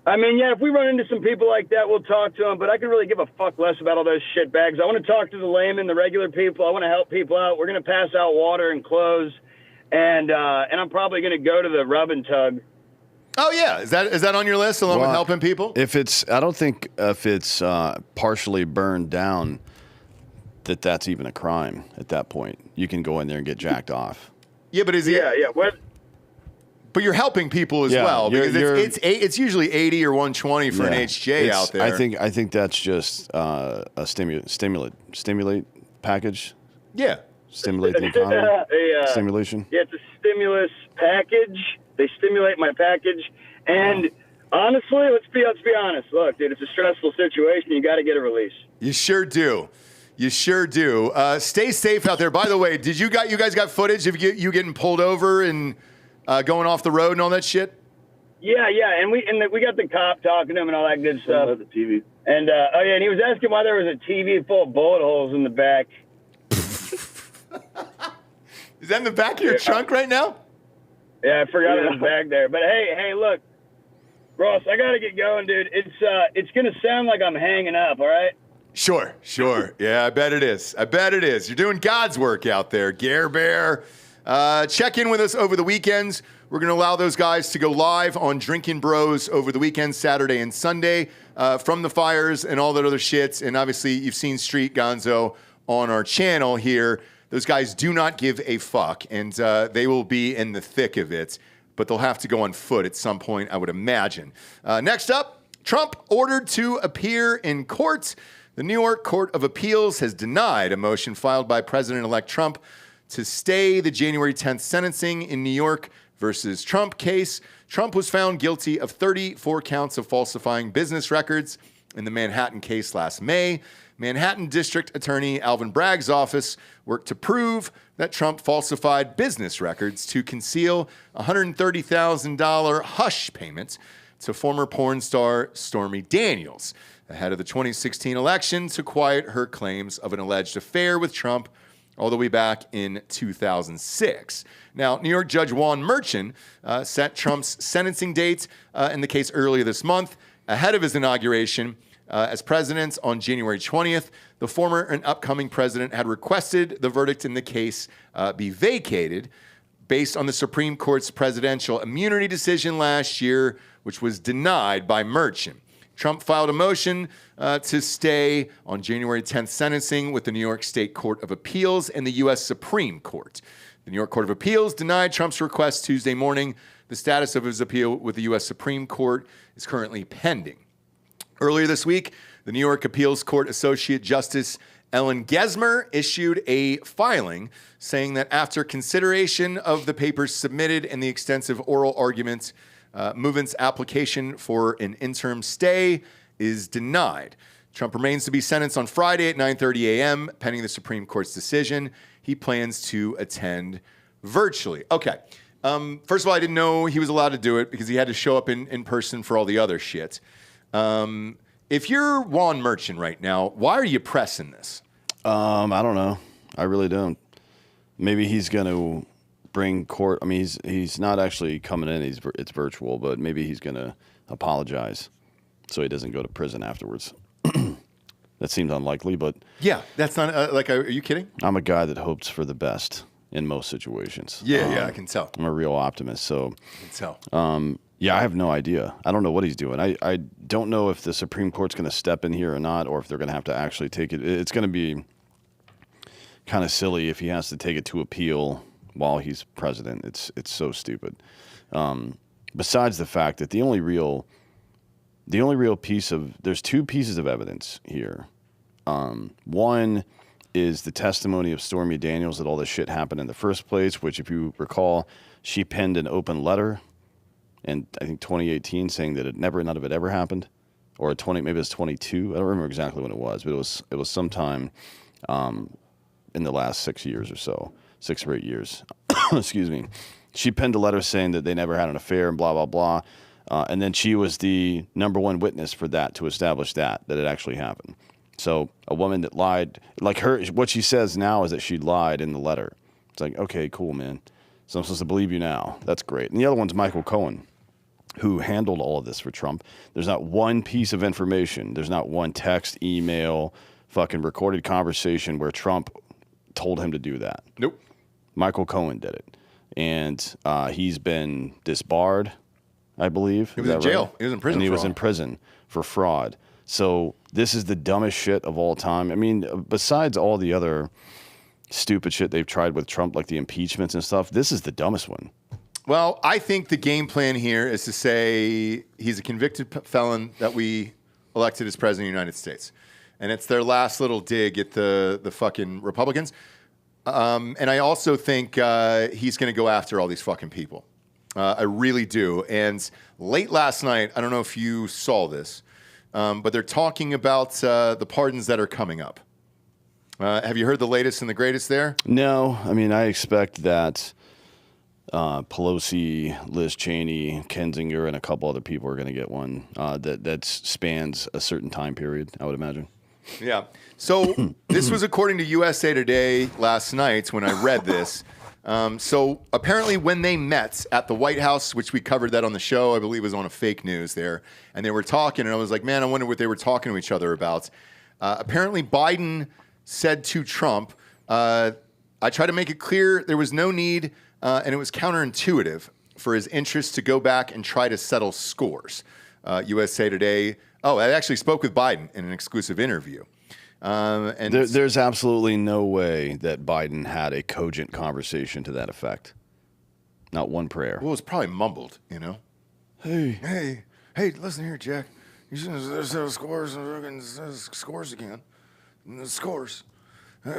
I mean, yeah, if we run into some people like that, we'll talk to them, but I can really give a fuck less about all those shit bags. I want to talk to the laymen, the regular people. I want to help people out. We're going to pass out water and clothes, and I'm probably going to go to the rub and tug. Oh, yeah. Is that on your list along with helping people? I don't think if it's partially burned down, that's even a crime at that point. You can go in there and get jacked off. Yeah, but But you're helping people as well because it's usually 80 or 120 for an HJ out there. I think that's just a stimulate package. Yeah, stimulate the economy. Stimulation. Yeah, it's a stimulus package. They stimulate my package, and honestly, let's be honest. Look, dude, it's a stressful situation. You got to get a release. You sure do. You sure do. Stay safe out there. By the way, did you guys got footage of you getting pulled over and going off the road and all that shit? Yeah, and we got the cop talking to him and all that good stuff. The TV. And and he was asking why there was a TV full of bullet holes in the back. Is that in the back of your trunk right now? Yeah, I forgot it was back there. But hey, look, Ross, I gotta get going, dude. It's gonna sound like I'm hanging up, all right? Sure. Yeah, I bet it is. You're doing God's work out there, Gare Bear. Check in with us over the weekends. We're going to allow those guys to go live on Drinkin' Bros over the weekend, Saturday and Sunday, from the fires and all that other shit. And obviously, you've seen Street Gonzo on our channel here. Those guys do not give a fuck, and they will be in the thick of it. But they'll have to go on foot at some point, I would imagine. Next up, Trump ordered to appear in court. The New York Court of Appeals has denied a motion filed by President-elect Trump to stay the January 10th sentencing in New York versus Trump case. Trump was found guilty of 34 counts of falsifying business records in the Manhattan case last May. Manhattan District Attorney Alvin Bragg's office worked to prove that Trump falsified business records to conceal a $130,000 hush payment to former porn star Stormy Daniels ahead of the 2016 election to quiet her claims of an alleged affair with Trump all the way back in 2006. Now, New York Judge Juan Merchan set Trump's sentencing date in the case earlier this month, ahead of his inauguration as president on January 20th. The former and upcoming president had requested the verdict in the case be vacated based on the Supreme Court's presidential immunity decision last year, which was denied by Merchan. Trump filed a motion to stay on January 10th sentencing with the New York State Court of Appeals and the U.S. Supreme Court. The New York Court of Appeals denied Trump's request Tuesday morning. The status of his appeal with the U.S. Supreme Court is currently pending. Earlier this week, the New York Appeals Court Associate Justice Ellen Gesmer issued a filing saying that after consideration of the papers submitted and the extensive oral arguments, Movement's application for an interim stay is denied. Trump remains to be sentenced on Friday at 9:30 a.m., pending the Supreme Court's decision. He plans to attend virtually. Okay. First of all, I didn't know he was allowed to do it because he had to show up in person for all the other shit. If you're Juan Merchan right now, why are you pressing this? I don't know. I really don't. Maybe he's going to bring court. I mean, he's not actually coming in. It's virtual, but maybe he's going to apologize so he doesn't go to prison afterwards. That seems unlikely, but yeah, that's not are you kidding? I'm a guy that hopes for the best in most situations. Yeah, I can tell. I'm a real optimist, so I can tell. Yeah, I have no idea. I don't know what he's doing. I don't know if the Supreme Court's going to step in here or not, or if they're going to have to actually take it. It's going to be kind of silly if he has to take it to appeal while he's president. It's so stupid. Besides the fact that the only real piece of there's two pieces of evidence here. One is the testimony of Stormy Daniels that all this shit happened in the first place, which, if you recall, she penned an open letter in, I think, 2018 saying that none of it ever happened, or maybe it was 22. I don't remember exactly when it was, but it was sometime in the last 6 years or so, 6 or 8 years. Excuse me. She penned a letter saying that they never had an affair and blah, blah, blah. And then she was the number one witness for that, to establish that it actually happened. So a woman that lied, like her, what she says now is that she lied in the letter. It's like, okay, cool, man. So I'm supposed to believe you now. That's great. And the other one's Michael Cohen, who handled all of this for Trump. There's not one piece of information. There's not one text, email, fucking recorded conversation where Trump told him to do that. Nope. Michael Cohen did it. And he's been disbarred, I believe. He was in jail. Right? He was in prison. And he was in prison for fraud. So this is the dumbest shit of all time. I mean, besides all the other stupid shit they've tried with Trump, like the impeachments and stuff, this is the dumbest one. Well, I think the game plan here is to say he's a convicted felon that we elected as president of the United States. And it's their last little dig at the fucking Republicans. And I also think he's going to go after all these fucking people. I really do. And late last night, I don't know if you saw this, but they're talking about the pardons that are coming up. Have you heard the latest and the greatest there? No. I mean, I expect that Pelosi, Liz Cheney, Kinzinger, and a couple other people are going to get one that spans a certain time period, I would imagine. Yeah. So this was according to USA Today last night when I read this. So apparently when they met at the White House, which we covered that on the show, I believe it was on a fake news there, and they were talking, and I was like, man, I wonder what they were talking to each other about. Apparently Biden said to Trump, I tried to make it clear there was no need, and it was counterintuitive for his interest to go back and try to settle scores. USA Today, I actually spoke with Biden in an exclusive interview. And there's absolutely no way that Biden had a cogent conversation to that effect. Not one prayer. Well, it was probably mumbled, you know. Hey, listen here, Jack. You shouldn't settle scores and scores again. Scores.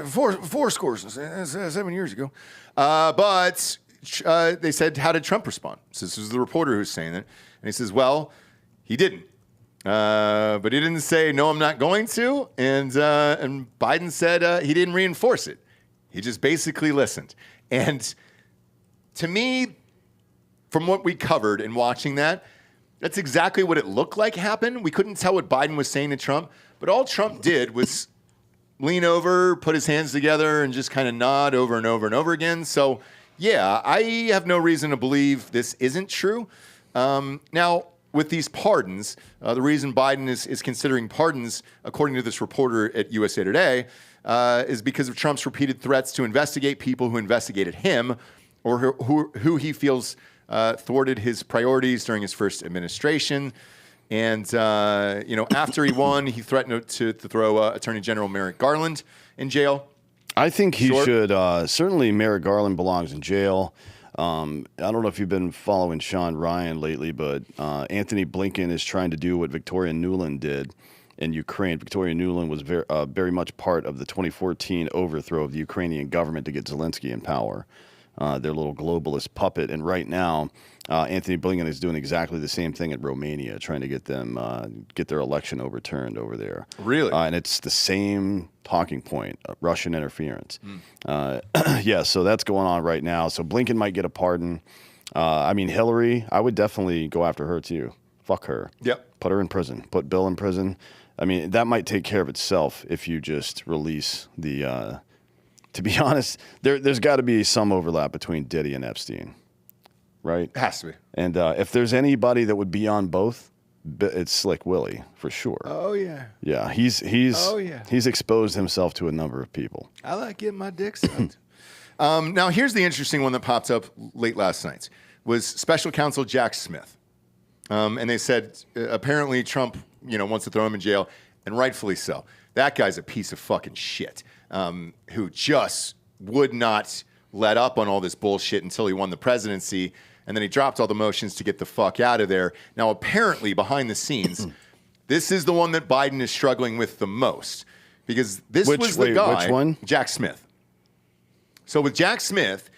Four scores 7 years ago. But they said, how did Trump respond? So this was the reporter who's saying it. And he says, well, he didn't. But he didn't say, no, I'm not going to. And Biden said he didn't reinforce it. He just basically listened. And to me, from what we covered in watching that, that's exactly what it looked like happened. We couldn't tell what Biden was saying to Trump, but all Trump did was lean over, put his hands together, and just kind of nod over and over and over again. So, yeah, I have no reason to believe this isn't true. Now, with these pardons, the reason Biden is considering pardons, according to this reporter at USA Today, is because of Trump's repeated threats to investigate people who investigated him or who he feels thwarted his priorities during his first administration. And, after he won, he threatened to throw Attorney General Merrick Garland in jail. I think he should. Certainly, Merrick Garland belongs in jail. I don't know if you've been following Sean Ryan lately, but Anthony Blinken is trying to do what Victoria Nuland did in Ukraine. Victoria Nuland was very much part of the 2014 overthrow of the Ukrainian government to get Zelensky in power. Their little globalist puppet. And right now, Anthony Blinken is doing exactly the same thing in Romania, trying to get them get their election overturned over there. Really? And it's the same talking point, Russian interference. Yeah, so that's going on right now. So Blinken might get a pardon. Hillary, I would definitely go after her too. Fuck her. Yep. Put her in prison. Put Bill in prison. I mean, that might take care of itself if you just release the to be honest, there's got to be some overlap between Diddy and Epstein, right? It has to be. And if there's anybody that would be on both, it's Slick Willie for sure. Oh yeah. Yeah, he's exposed himself to a number of people. I like getting my dick sucked. Now here's the interesting one that popped up late last night was Special Counsel Jack Smith, and they said apparently Trump wants to throw him in jail, and rightfully so. That guy's a piece of fucking shit. Who just would not let up on all this bullshit until he won the presidency, and then he dropped all the motions to get the fuck out of there. Now, apparently, behind the scenes, this is the one that Biden is struggling with the most, because this was the guy, which one? Jack Smith. So with Jack Smith,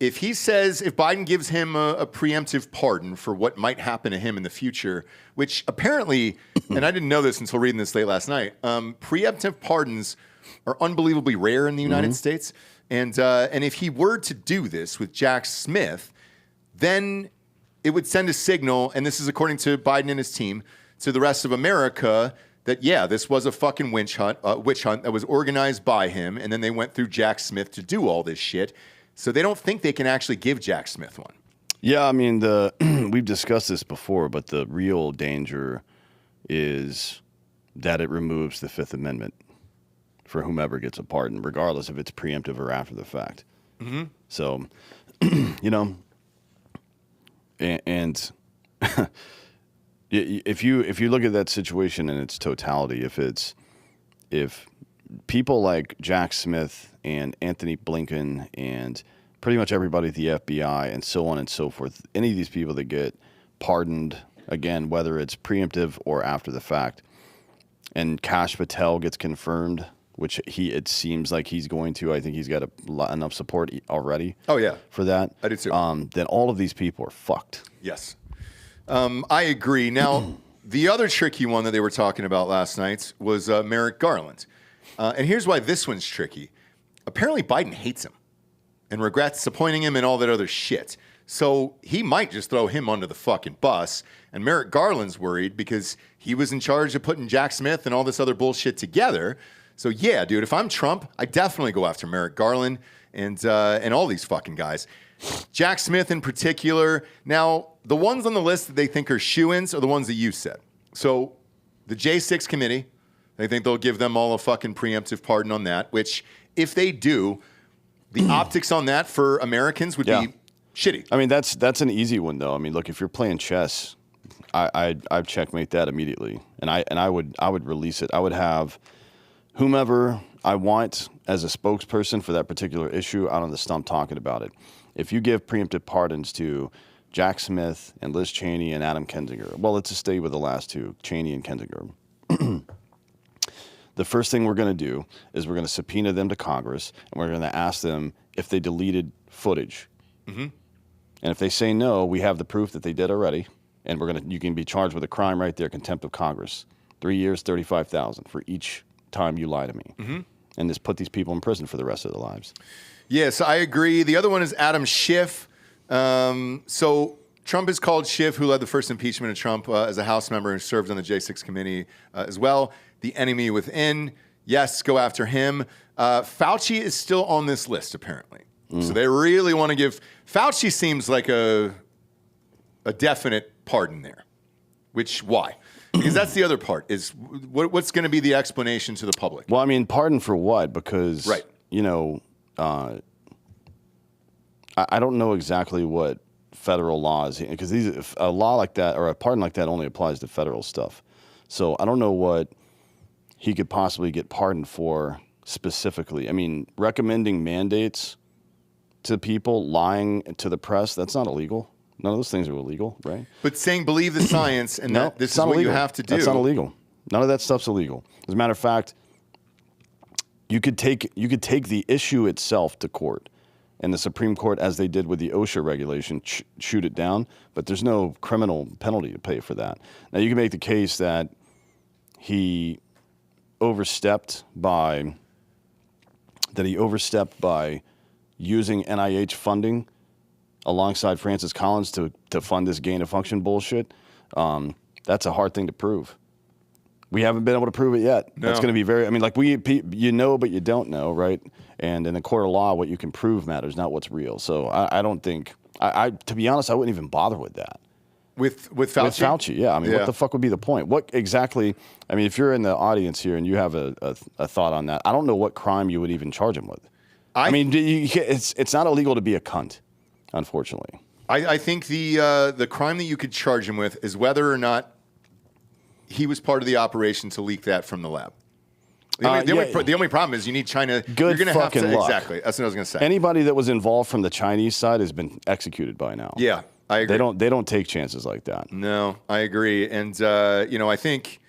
if Biden gives him a preemptive pardon for what might happen to him in the future, which apparently, and I didn't know this until reading this late last night, preemptive pardons are unbelievably rare in the United States. And if he were to do this with Jack Smith, then it would send a signal, and this is according to Biden and his team, to the rest of America that, yeah, this was a fucking witch hunt that was organized by him, and then they went through Jack Smith to do all this shit. So they don't think they can actually give Jack Smith one. Yeah, I mean, we've discussed this before, but the real danger is that it removes the Fifth Amendment for whomever gets a pardon, regardless if it's preemptive or after the fact. Mm-hmm. So, and if you look at that situation in its totality, if people like Jack Smith and Anthony Blinken and pretty much everybody at the FBI and so on and so forth, any of these people that get pardoned, again, whether it's preemptive or after the fact, and Kash Patel gets confirmed, which it seems like he's going to. I think he's got enough support already. Oh yeah, for that. I do too. Then all of these people are fucked. Yes, I agree. Now, the other tricky one that they were talking about last night was Merrick Garland, and here's why this one's tricky. Apparently, Biden hates him and regrets appointing him and all that other shit. So he might just throw him under the fucking bus. And Merrick Garland's worried because he was in charge of putting Jack Smith and all this other bullshit together. So yeah, dude, if I'm Trump, I definitely go after Merrick Garland and all these fucking guys. Jack Smith in particular. Now, the ones on the list that they think are shoo-ins are the ones that you said. So the J6 committee, they think they'll give them all a fucking preemptive pardon on that, which if they do, the optics on that for Americans would be shitty. I mean, that's an easy one though. I mean, look, if you're playing chess, I'd checkmate that immediately, and I would release it. I would have whomever I want as a spokesperson for that particular issue out on the stump talking about it. If you give preemptive pardons to Jack Smith and Liz Cheney and Adam Kinzinger, well, let's just stay with the last two, Cheney and Kinzinger. The first thing we're going to do is we're going to subpoena them to Congress, and we're going to ask them if they deleted footage. Mm-hmm. And if they say no, we have the proof that they did already, and you can be charged with a crime right there, contempt of Congress. 3 years, $35,000 for each time you lie to me. Mm-hmm. And just put these people in prison for the rest of their lives. Yes, I agree. The other one is Adam Schiff. So Trump has called Schiff, who led the first impeachment of Trump as a House member and served on the J6 committee as well, the enemy within. Yes, go after him. Fauci is still on this list, apparently. So they really want to give... Fauci seems like a definite pardon there. Why? Because that's the other part, is what's going to be the explanation to the public? Well, I mean, pardon for what? Because, I don't know exactly what federal laws, because a law like that or a pardon like that only applies to federal stuff. So I don't know what he could possibly get pardoned for specifically. I mean, recommending mandates to people, lying to the press, that's not illegal. None of those things are illegal, right? But saying believe the science and that this is what you have to do. That's not illegal. None of that stuff's illegal. As a matter of fact, you could take the issue itself to court, and the Supreme Court, as they did with the OSHA regulation, shoot it down, but there's no criminal penalty to pay for that. Now, you can make the case that he overstepped by using NIH funding alongside Francis Collins to fund this gain of function bullshit. That's a hard thing to prove. We haven't been able to prove it yet. No. That's going to be very. I mean, like you know, but you don't know, right? And in the court of law, what you can prove matters, not what's real. So I don't think. To be honest, I wouldn't even bother with that. With Fauci? With Fauci, yeah. I mean, what the fuck would be the point? What exactly? I mean, if you're in the audience here and you have a thought on that, I don't know what crime you would even charge him with. I mean, it's not illegal to be a cunt, unfortunately. I think the crime that you could charge him with is whether or not he was part of the operation to leak that from the lab. The only problem is you need China. Good you're gonna fucking have to, luck. Exactly. That's what I was going to say. Anybody that was involved from the Chinese side has been executed by now. Yeah, I agree. They don't take chances like that. No, I agree. And, I think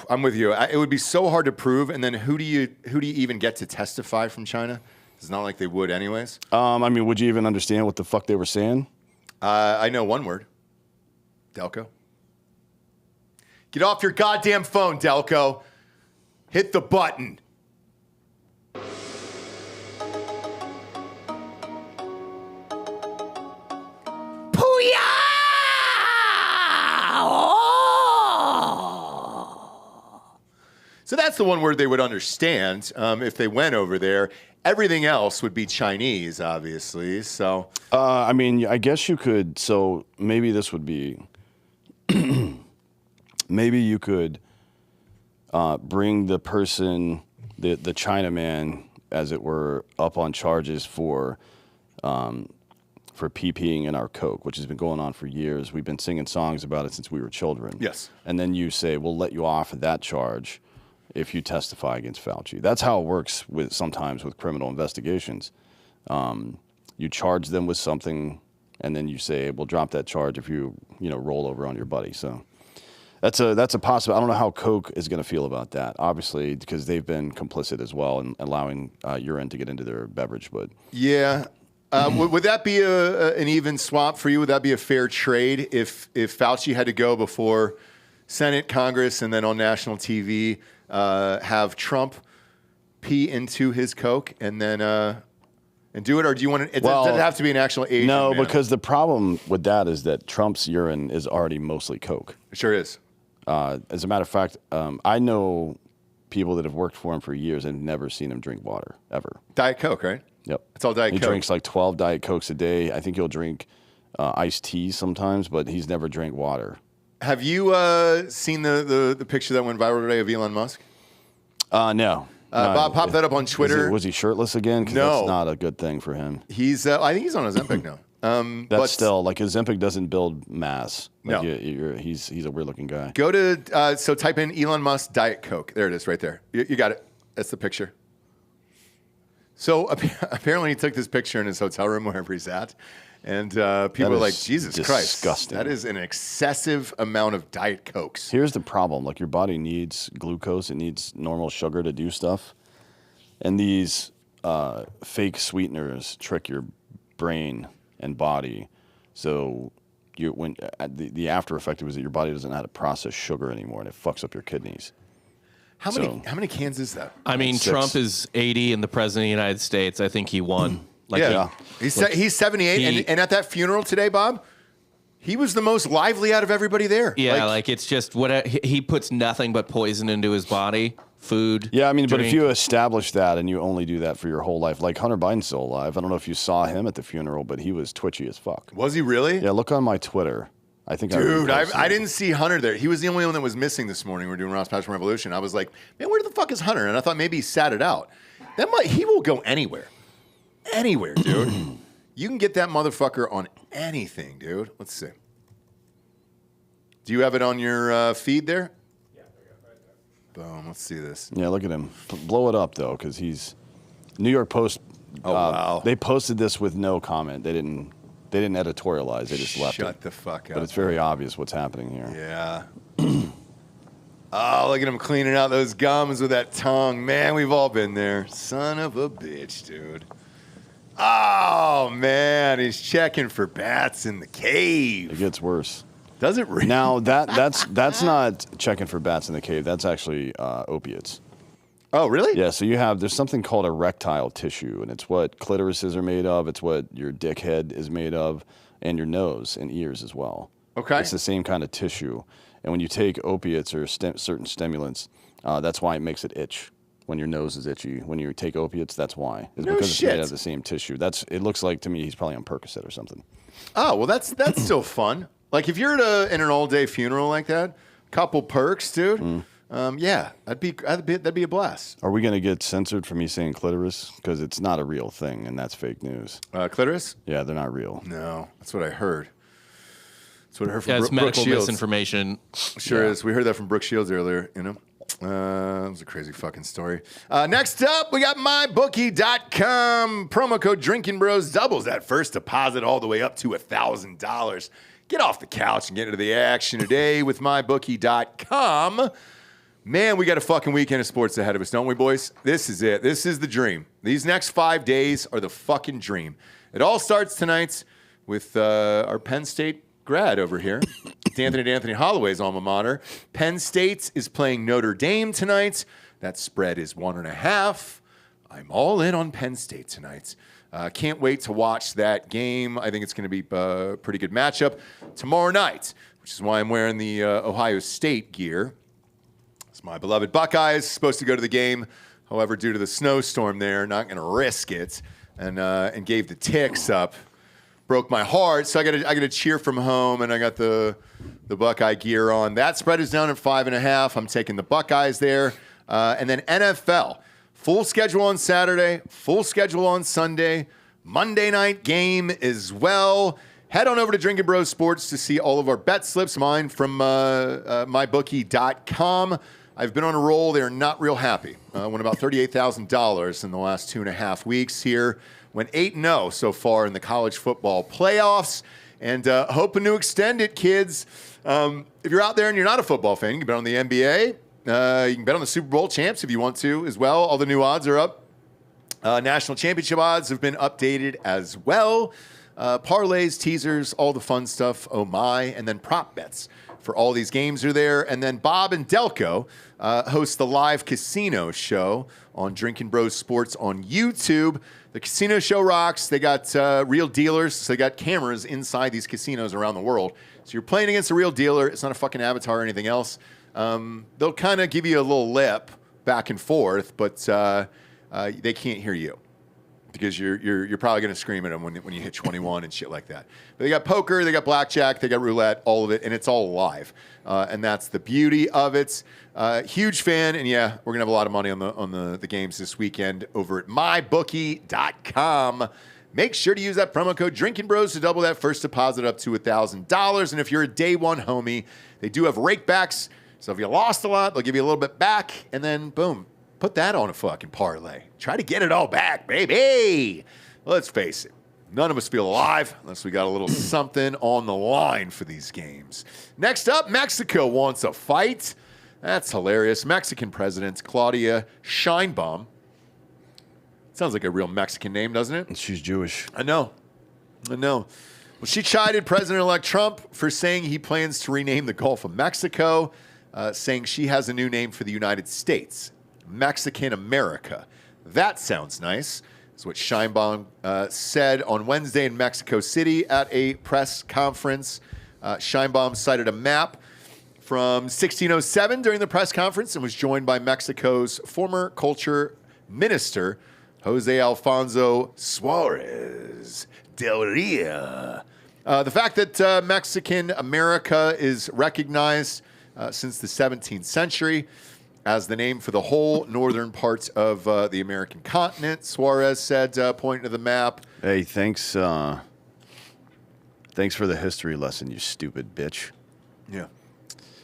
I'm with you. It would be so hard to prove. And then who do you even get to testify from China? It's not like they would anyways. I mean, would you even understand what the fuck they were saying? I know one word. Delco. Get off your goddamn phone, Delco. Hit the button. So that's the one word they would understand if they went over there. Everything else would be Chinese, obviously. So, I mean, I guess you could. So maybe this would be. Maybe you could bring the person, the Chinaman, as it were, up on charges for PPing in our Coke, which has been going on for years. We've been singing songs about it since we were children. Yes. And then you say, we'll let you off of that charge if you testify against Fauci. That's how it works sometimes with criminal investigations. You charge them with something, and then you say, we'll drop that charge if you roll over on your buddy. So that's a possible. I don't know how Coke is going to feel about that, obviously, because they've been complicit as well in allowing urine to get into their beverage. But yeah. Would that be an even swap for you? Would that be a fair trade if Fauci had to go before Senate, Congress, and then on national TV have Trump pee into his Coke and then and do it? Or do you want it? Does it have to be an actual Asian No, man? because the problem with that is that Trump's urine is already mostly Coke. It sure is. As a matter of fact, I know people that have worked for him for years and never seen him drink water, ever. Diet Coke, right? Yep. It's all Diet He Coke. drinks like 12 Diet Cokes a day. I think he'll drink iced tea sometimes, but he's never drank water. Have you seen the picture that went viral today of Elon Musk? No. Bob, pop that up on Twitter. Was he shirtless again? 'Cause No. That's not a good thing for him. He's, I think he's on Ozempic now. That's still, like, Ozempic doesn't build mass. Like, No. he's a weird-looking guy. Go to, so type in Elon Musk Diet Coke. There it is right there. You got it. That's the picture. So apparently he took this picture in his hotel room wherever he's at. And people are like, Jesus Christ. Disgusting. That is an excessive amount of Diet Cokes. Here's the problem. Like, your body needs glucose. It needs normal sugar to do stuff. And these fake sweeteners trick your brain and body. So the after effect is that your body doesn't know how to process sugar anymore, and it fucks up your kidneys. How many cans is that? I mean, 6. Trump is 80 and the president of the United States. I think he won. He's 78, and at that funeral today, Bob, he was the most lively out of everybody there. Yeah, like it's just what he puts nothing but poison into his body, food. Yeah, I mean, drink. but if you establish that and you only do that for your whole life, like Hunter Biden's still alive. I don't know if you saw him at the funeral, but he was twitchy as fuck. Was he really? Yeah, look on my Twitter. I think Dude, I didn't see Hunter there. He was the only one that was missing this morning. We're doing Ross Passion Revolution. I was like, man, where the fuck is Hunter? And I thought maybe he sat it out. He will go anywhere. Anywhere, dude. You can get that motherfucker on anything, dude. Let's see. Do you have it on your feed there? Yeah, I got it right there. Boom. Let's see this. Yeah, look at him. Blow it up, though, because he's... New York Post... wow. They posted this with no comment. They didn't editorialize. They just left it. Shut the fuck up. But it's very obvious what's happening here. Yeah. Oh, look at him cleaning out those gums with that tongue. Man, we've all been there. Son of a bitch, dude. Oh, man. He's checking for bats in the cave. It gets worse. Does it really? Now, that's not checking for bats in the cave. That's actually opiates. Oh, really? Yeah, so there's something called erectile tissue, and it's what clitorises are made of. It's what your dick head is made of, and your nose and ears as well. Okay. It's the same kind of tissue. And when you take opiates or certain stimulants, that's why it makes it itch. When your nose is itchy, when you take opiates, that's why. It's because it's made out of the same tissue. It looks like to me he's probably on Percocet or something. Oh, well, that's still fun. Like if you're in an all-day funeral like that, couple perks, dude. Yeah, that'd be a blast. Are we gonna get censored for me saying clitoris? Because it's not a real thing, and that's fake news. Clitoris? Yeah, they're not real. No, that's what I heard. That's what I heard from Yeah, it's Brooke medical Shields. misinformation. Sure is. We heard that from Brooke Shields earlier, you know. That was a crazy fucking story. Next up, we got mybookie.com. Promo code Drinkin' Bros doubles that first deposit all the way up to $1,000. Get off the couch and get into the action today with mybookie.com. Man, we got a fucking weekend of sports ahead of us, don't we, boys? This is it. This is the dream. These next 5 days are the fucking dream. It all starts tonight with our Penn State grad over here, Anthony Hollaway's alma mater. Penn State is playing Notre Dame tonight. That spread is 1.5. I'm all in on Penn State tonight. Can't wait to watch that game. I think it's going to be a pretty good matchup tomorrow night, which is why I'm wearing the Ohio State gear. It's my beloved Buckeyes supposed to go to the game. However, due to the snowstorm there, not going to risk it, and gave the ticks up. Broke my heart, so I got to cheer from home, and I got the Buckeye gear on. That spread is down at 5.5. I'm taking the Buckeyes there, and then NFL full schedule on Saturday, full schedule on Sunday, Monday night game as well. Head on over to Drinkin' Bros Sports to see all of our bet slips. Mine from mybookie.com. I've been on a roll. They're not real happy. Won about $38,000 in the last 2.5 weeks here. Went 8-0 so far in the college football playoffs, and hoping to extend it, kids. If you're out there and you're not a football fan, you can bet on the NBA. You can bet on the Super Bowl champs if you want to as well. All the new odds are up. National championship odds have been updated as well. Parlays, teasers, all the fun stuff. Oh my. And then prop bets for all these games are there. And then Bob and Delco host the live casino show on Drinkin' Bros Sports on YouTube. The casino show rocks. They got real dealers. So they got cameras inside these casinos around the world. So you're playing against a real dealer. It's not a fucking avatar or anything else. They'll kind of give you a little lip back and forth, but they can't hear you because you're probably going to scream at them when you hit 21 and shit like that. But they got poker, they got blackjack, they got roulette, all of it, and it's all live. And that's the beauty of it. Huge fan, and yeah, we're gonna have a lot of money on the games this weekend over at mybookie.com. Make sure to use that promo code Drinkin' Bros to double that first deposit up to $1,000. And if you're a day one homie, they do have rakebacks. So if you lost a lot, they'll give you a little bit back, and then boom, put that on a fucking parlay. Try to get it all back, baby. Let's face it, none of us feel alive unless we got a little something on the line for these games. Next up, Mexico wants a fight. That's hilarious. Mexican President Claudia Sheinbaum. Sounds like a real Mexican name, doesn't it? She's Jewish. I know. Well, she chided President-elect Trump for saying he plans to rename the Gulf of Mexico, saying she has a new name for the United States, Mexican America. That sounds nice, is what Sheinbaum said on Wednesday in Mexico City at a press conference. Sheinbaum cited a map from 1607 during the press conference and was joined by Mexico's former culture minister, Jose Alfonso Suarez del Rio. The fact that Mexican America is recognized since the 17th century as the name for the whole northern parts of the American continent, Suarez said, pointing to the map. Hey, thanks for the history lesson, you stupid bitch. Yeah.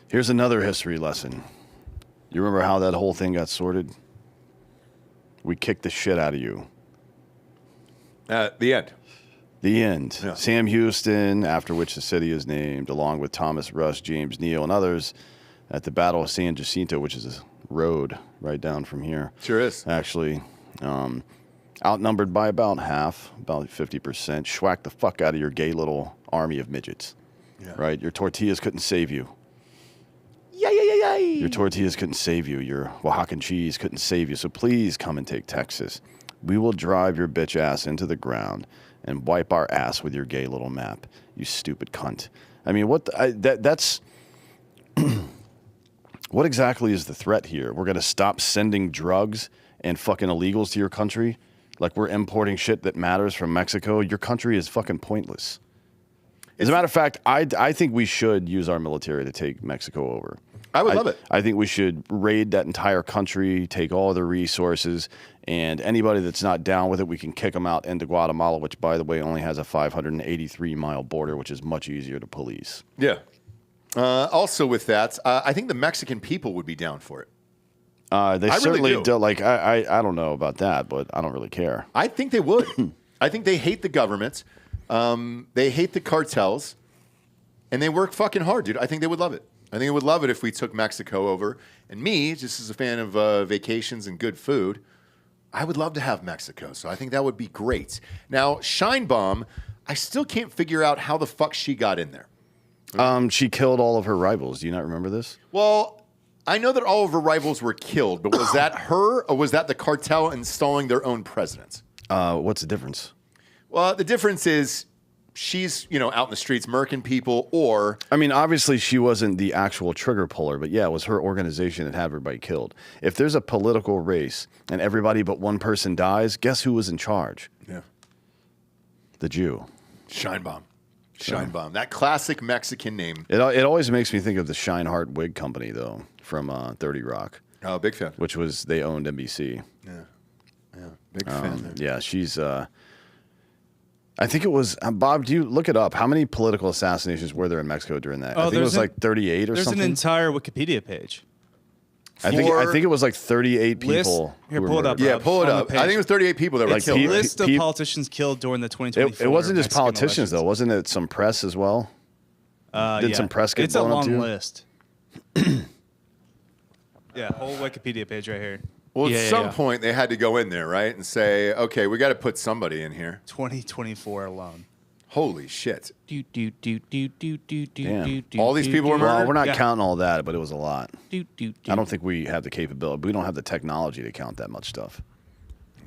Here's another history lesson. You remember how that whole thing got sorted? We kicked the shit out of you. The end. The end. Yeah. Sam Houston, after which the city is named, along with Thomas Rush, James Neal, and others, at the Battle of San Jacinto, which is a road right down from here. Sure is. Actually, outnumbered by about half, about 50%. Schwack the fuck out of your gay little army of midgets. Yeah. Right? Your tortillas couldn't save you. Your tortillas couldn't save you. Your Oaxacan cheese couldn't save you. So please come and take Texas. We will drive your bitch ass into the ground and wipe our ass with your gay little map. You stupid cunt. I mean, that's What exactly is the threat here? We're going to stop sending drugs and fucking illegals to your country? Like we're importing shit that matters from Mexico? Your country is fucking pointless. As a matter of fact, I think we should use our military to take Mexico over. I would love it. I think we should raid that entire country, take all of their resources, and anybody that's not down with it, we can kick them out into Guatemala, which, by the way, only has a 583-mile border, which is much easier to police. Yeah. Also with that, I think the Mexican people would be down for it. They I certainly really do. do. Like, I don't know about that, but I don't really care. I think they would. I think they hate the government. They hate the cartels. And they work fucking hard, dude. I think they would love it. I think they would love it if we took Mexico over. And me, just as a fan of vacations and good food, I would love to have Mexico. So I think that would be great. Now, Scheinbaum, I still can't figure out how the fuck she got in there. She killed all of her rivals. Do you not remember this? Well, I know that all of her rivals were killed, but was that her or was that the cartel installing their own president? What's the difference? Well, the difference is she's, out in the streets murking people, or... I mean, obviously she wasn't the actual trigger puller, but yeah, it was her organization that had everybody killed. If there's a political race and everybody but one person dies, guess who was in charge? Yeah. The Jew. Scheinbaum. Scheinbaum. That classic Mexican name. It always makes me think of the Scheinhart Wig Company, though, from 30 Rock. Oh, big fan. Which was, they owned NBC. Yeah. Big fan there. Yeah, she's... I think it was, Bob, do you look it up? How many political assassinations were there in Mexico during that? I think it was like 38 or something. There's an entire Wikipedia page. I think it was like 38 people. Here, pull it up. Yeah, Rob, pull it on the up. page. I think it was 38 people that were It's killed. a right? list of politicians killed during the 2024 It wasn't just Mexican politicians, elections. though. Wasn't it some press as well? Did some press get It's a blown up long too? list. Yeah, whole Wikipedia page right here. Well, at some point, they had to go in there, right, and say, okay, we got to put somebody in here. 2024 alone. Holy shit. Damn. All these people were murdered? Well, we're not counting all that, but it was a lot. I don't think we have the capability. We don't have the technology to count that much stuff.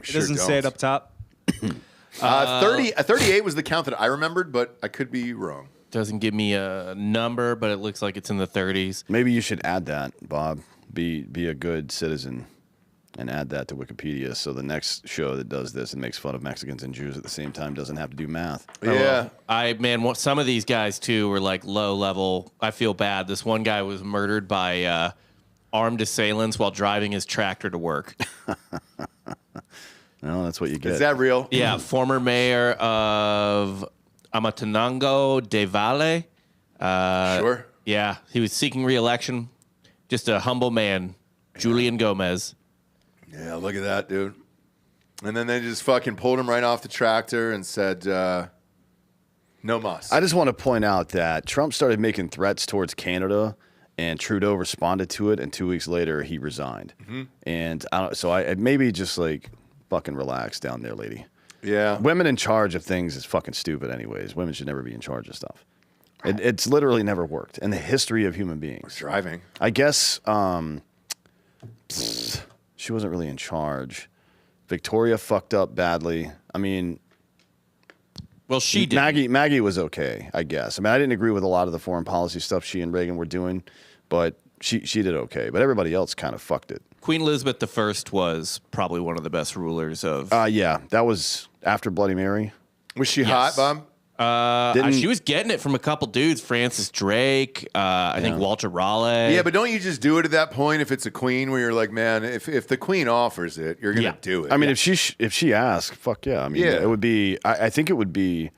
It doesn't say it up top. 38 was the count that I remembered, but I could be wrong. Doesn't give me a number, but it looks like it's in the 30s. Maybe you should add that, Bob. Be a good citizen and add that to Wikipedia so the next show that does this and makes fun of Mexicans and Jews at the same time doesn't have to do math. Yeah. Some of these guys, too, were like low level. I feel bad. This one guy was murdered by armed assailants while driving his tractor to work. No, that's what you get. Is that real? Yeah, former mayor of Amatenango de Valle. Sure. Yeah, he was seeking re-election. Just a humble man, Julian Gomez. Yeah, look at that, dude. And then they just fucking pulled him right off the tractor and said, no mas. I just want to point out that Trump started making threats towards Canada, and Trudeau responded to it, and 2 weeks later he resigned. Mm-hmm. And I maybe just like fucking relax down there, lady. Yeah. Women in charge of things is fucking stupid anyways. Women should never be in charge of stuff. It's literally never worked in the history of human beings. Driving. I guess she wasn't really in charge. Victoria fucked up badly. I mean, well, she did. Maggie was okay, I guess. I mean, I didn't agree with a lot of the foreign policy stuff she and Reagan were doing, but she did okay. But everybody else kind of fucked it. Queen Elizabeth I was probably one of the best rulers of... Yeah, that was after Bloody Mary. Was she hot, Bob? She was getting it from a couple dudes. Francis Drake, I think Walter Raleigh. Yeah, but don't you just do it at that point if it's a queen where you're like, man, if the queen offers it, you're going to do it. I mean, if she asked, fuck yeah. I mean, it would be, I think it would be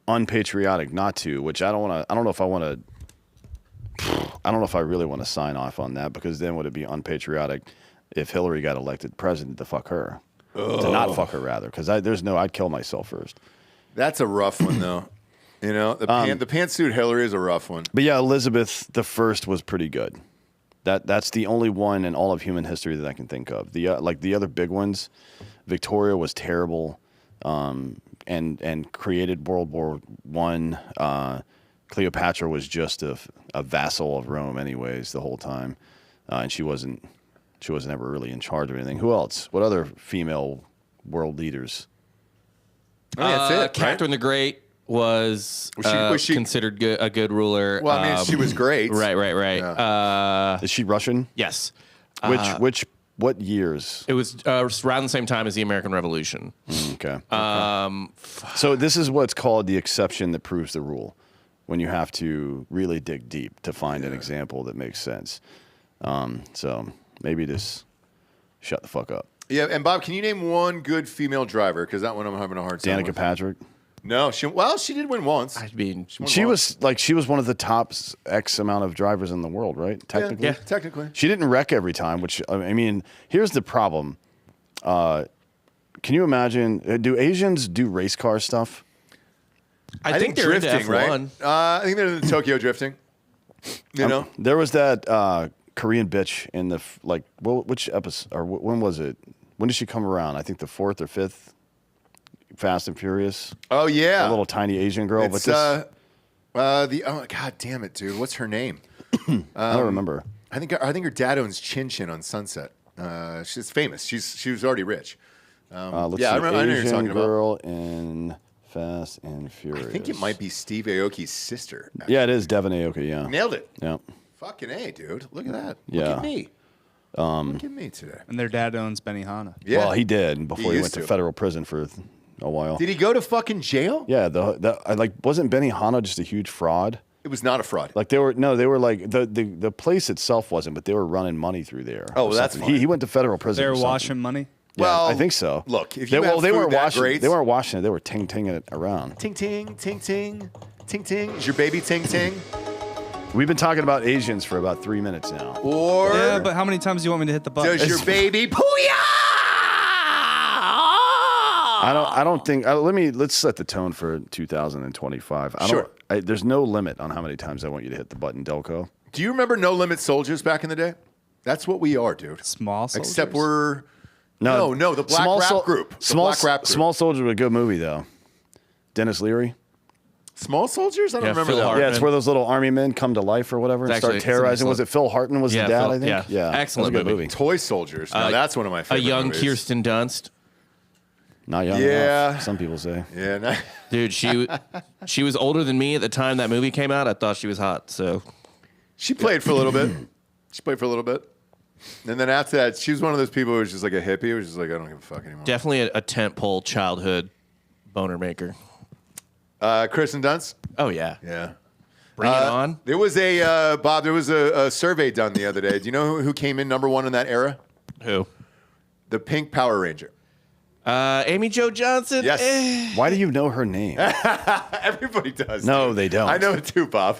unpatriotic not to, which I don't know if I really want to sign off on that, because then would it be unpatriotic if Hillary got elected president to fuck her? To not fuck her, rather, because I'd kill myself first. That's a rough one, though. The pantsuit Hillary is a rough one. But yeah, Elizabeth I was pretty good. That's the only one in all of human history that I can think of. The other big ones, Victoria was terrible, and created World War I. Cleopatra was just a vassal of Rome, anyways, the whole time, and she wasn't ever really in charge of anything. Who else? What other female world leaders? I mean, that's it. Catherine the Great. was, Was she considered a good ruler. Well, I mean, she was great. Right. Yeah. Is she Russian? Yes. What years? It was around the same time as the American Revolution. Okay. So this is what's called the exception that proves the rule, when you have to really dig deep to find an example that makes sense. So maybe just shut the fuck up. Yeah, and Bob, can you name one good female driver? Because that one I'm having a hard time Danica with. Patrick. No, she did win once. I mean, She was one of the top X amount of drivers in the world, right? Technically. Yeah, technically. She didn't wreck every time, which, I mean, here's the problem. Can you imagine, do Asians do race car stuff? I think they're drifting, into F1. right? I think they're into Tokyo drifting. You know? There was that Korean bitch in the, which episode, or when was it? When did she come around? I think the 4th or 5th Fast and Furious. Oh, yeah. A little tiny Asian girl. It's, but God damn it, dude. What's her name? I don't remember. I think her dad owns Chin Chin on Sunset. She's famous. She was already rich. Let's yeah, see. I know you're Asian talking about. girl in Fast and Furious. I think it might be Steve Aoki's sister. Yeah, it is Devin Aoki, yeah. Nailed it. Yeah. Fucking A, dude. Look at that. Yeah. Look at me. Look at me today. And their dad owns Benihana. Yeah. Well, he did before he went used to to. federal prison for a while. Did he go to fucking jail? Yeah, wasn't Benihana just a huge fraud? It was not a fraud. Like they were like the place itself wasn't, but they were running money through there. Oh, or well, that's something. He went to federal prison. They're or something. washing money. Yeah, Well, I think so. look, if they, you have they food weren't that washing. great- They weren't washing it. They were ting-tinging it around. Ting ting, ting ting, ting ting. Is your baby ting ting? We've been talking about Asians for about 3 minutes now. Or Yeah, but how many times do you want me to hit the button? does your baby pooyah? I don't think. Let's set the tone for 2025. Sure. There's no limit on how many times I want you to hit the button, Delco. Do you remember No Limit Soldiers back in the day? That's what we are, dude. Small soldiers? Except we're no, the Black Rap Group. The Black Rap Group. Small Soldier was a good movie though. Dennis Leary. Small Soldiers? I don't Yeah, remember Phil that. Hartman. Yeah, it's where those little army men come to life or whatever and It's start actually- terrorizing. it's Was it Phil Hartman? Was Yeah, the dad? Phil- I think. yeah. Excellent that was a good movie. movie. Toy Soldiers. Now that's one of my A favorite young movies. Kirsten Dunst. Not young Yeah. enough. Some people say. Yeah, no. Dude, she was older than me at the time that movie came out. I thought she was hot. So She played for a little bit. And then after that, she was one of those people who was just like a hippie who was just like, I don't give a fuck anymore. definitely a tentpole childhood boner maker. Kirsten Dunst? Oh yeah, Yeah. bring it on. There was Bob, there was a survey done the other day. Do you know who came in number one in that era? Who? The Pink Power Ranger. Amy Jo Johnson. Yes. Why do you know her name? Everybody does. No, dude. they don't. I know it too, Bob.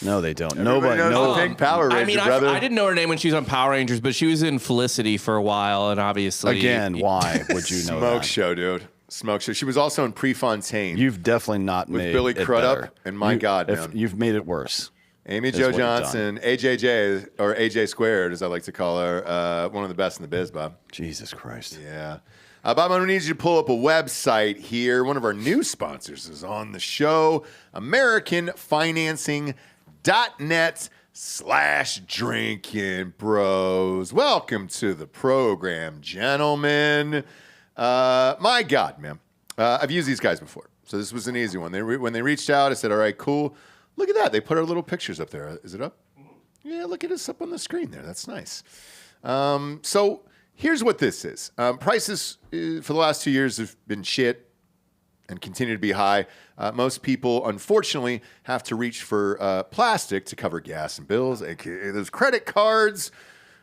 No, they don't. Everybody knows No. the Pink Power Ranger, I mean, brother. I didn't know her name when she was on Power Rangers, but she was in Felicity for a while, and obviously, Again, why would you know Smoke that? Show, dude. Smoke Show. She was also in Prefontaine. You've definitely not With made Billy it Crudup, better. and my God, man. You've made it worse. Amy Is Jo what you've done. Johnson, AJJ, or AJ Squared, as I like to call her, one of the best in the biz, Bob. Jesus Christ. Yeah. Bob, I'm going to need you to pull up a website here. One of our new sponsors is on the show, AmericanFinancing.net/Drinkin Bros. Welcome to the program, gentlemen. My God, man. I've used these guys before, so this was an easy one. When they reached out, I said, all right, cool. Look at that. They put our little pictures up there. Is it up? Yeah, look at us up on the screen there. That's nice. So here's what this is. Prices for the last 2 years have been shit and continue to be high. Most people, unfortunately, have to reach for plastic to cover gas and bills, aka those credit cards.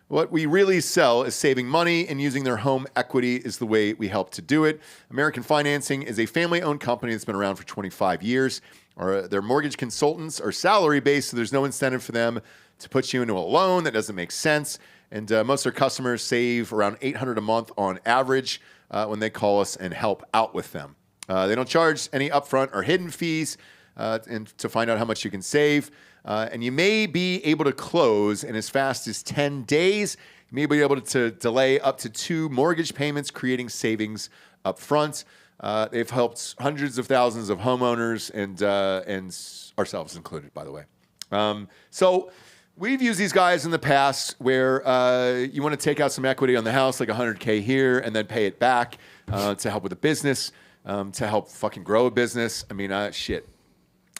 What we really sell is saving money, and using their home equity is the way we help to do it. American Financing is a family-owned company that's been around for 25 years. Their mortgage consultants are salary-based, so there's no incentive for them to put you into a loan that doesn't make sense. And most of their customers save around $800 a month on average when they call us and help out with them. They don't charge any upfront or hidden fees and to find out how much you can save. And you may be able to close in as fast as 10 days. You may be able to delay up to 2 mortgage payments, creating savings up front. They've helped hundreds of thousands of homeowners and ourselves included, by the way. So we've used these guys in the past where you want to take out some equity on the house, like $100K here, and then pay it back to help with the business. to help fucking grow a business. I mean, shit.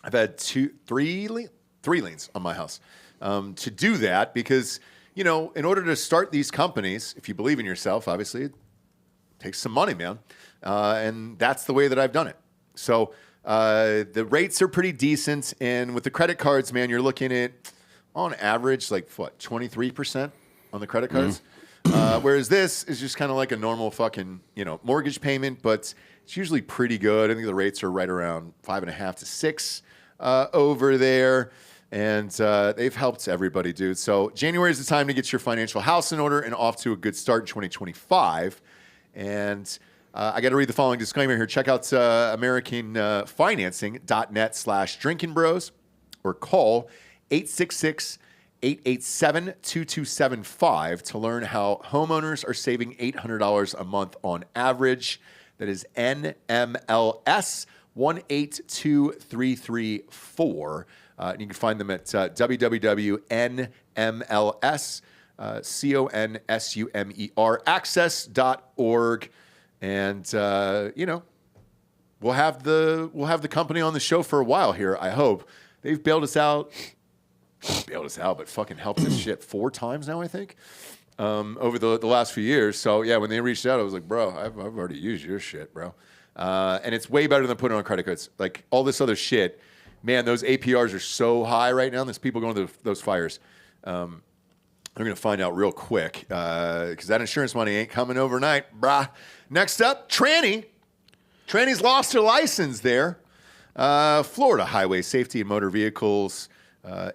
I've had three liens on my house to do that because, you know, in order to start these companies, if you believe in yourself, obviously, it takes some money, man. And that's the way that I've done it. So the rates are pretty decent. And with the credit cards, man, you're looking at, on average, like, what, 23% on the credit cards? Whereas this is just kind of like a normal fucking, you know, mortgage payment, but it's usually pretty good. I think the rates are right around 5.5 to 6 over there. And they've helped everybody, dude. So January is the time to get your financial house in order and off to a good start in 2025. And I got to read the following disclaimer here. Check out AmericanFinancing.net/drinkinbros or call 866-887-2275 to learn how homeowners are saving $800 a month on average. That is NMLS 182334. And you can find them at www.nmlsconsumer.access.org. And you know, we'll have the company on the show for a while here. I hope they've bailed us out, but fucking helped us shit 4 times now, I think, over the last few years. So yeah, when they reached out, I was like, bro, I've already used your shit, bro. And it's way better than putting on credit cards. Like all this other shit, man, those APRs are so high right now. There's people going to those fires. They're going to find out real quick because that insurance money ain't coming overnight, brah. Next up, Tranny. Tranny's lost her license there. Florida Highway Safety and Motor Vehicles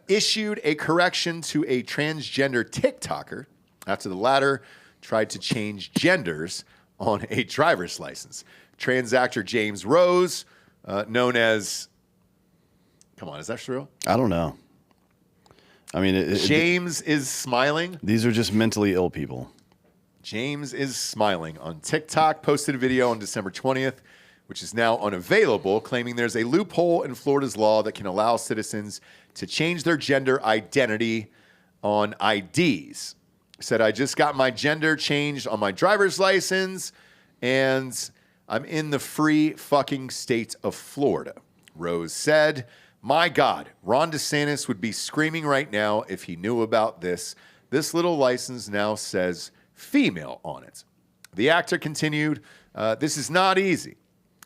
issued a correction to a transgender TikToker after the latter tried to change genders on a driver's license. Trans actor James Rose, known as... Come on, is that true? I don't know. I mean, James is smiling. These are just mentally ill people. James is smiling on TikTok, posted a video on December 20th, which is now unavailable, claiming there's a loophole in Florida's law that can allow citizens to change their gender identity on IDs. He said, I just got my gender changed on my driver's license, and I'm in the free fucking state of Florida. Rose said, my God, Ron DeSantis would be screaming right now if he knew about this. This little license now says female on it. The actor continued, this is not easy.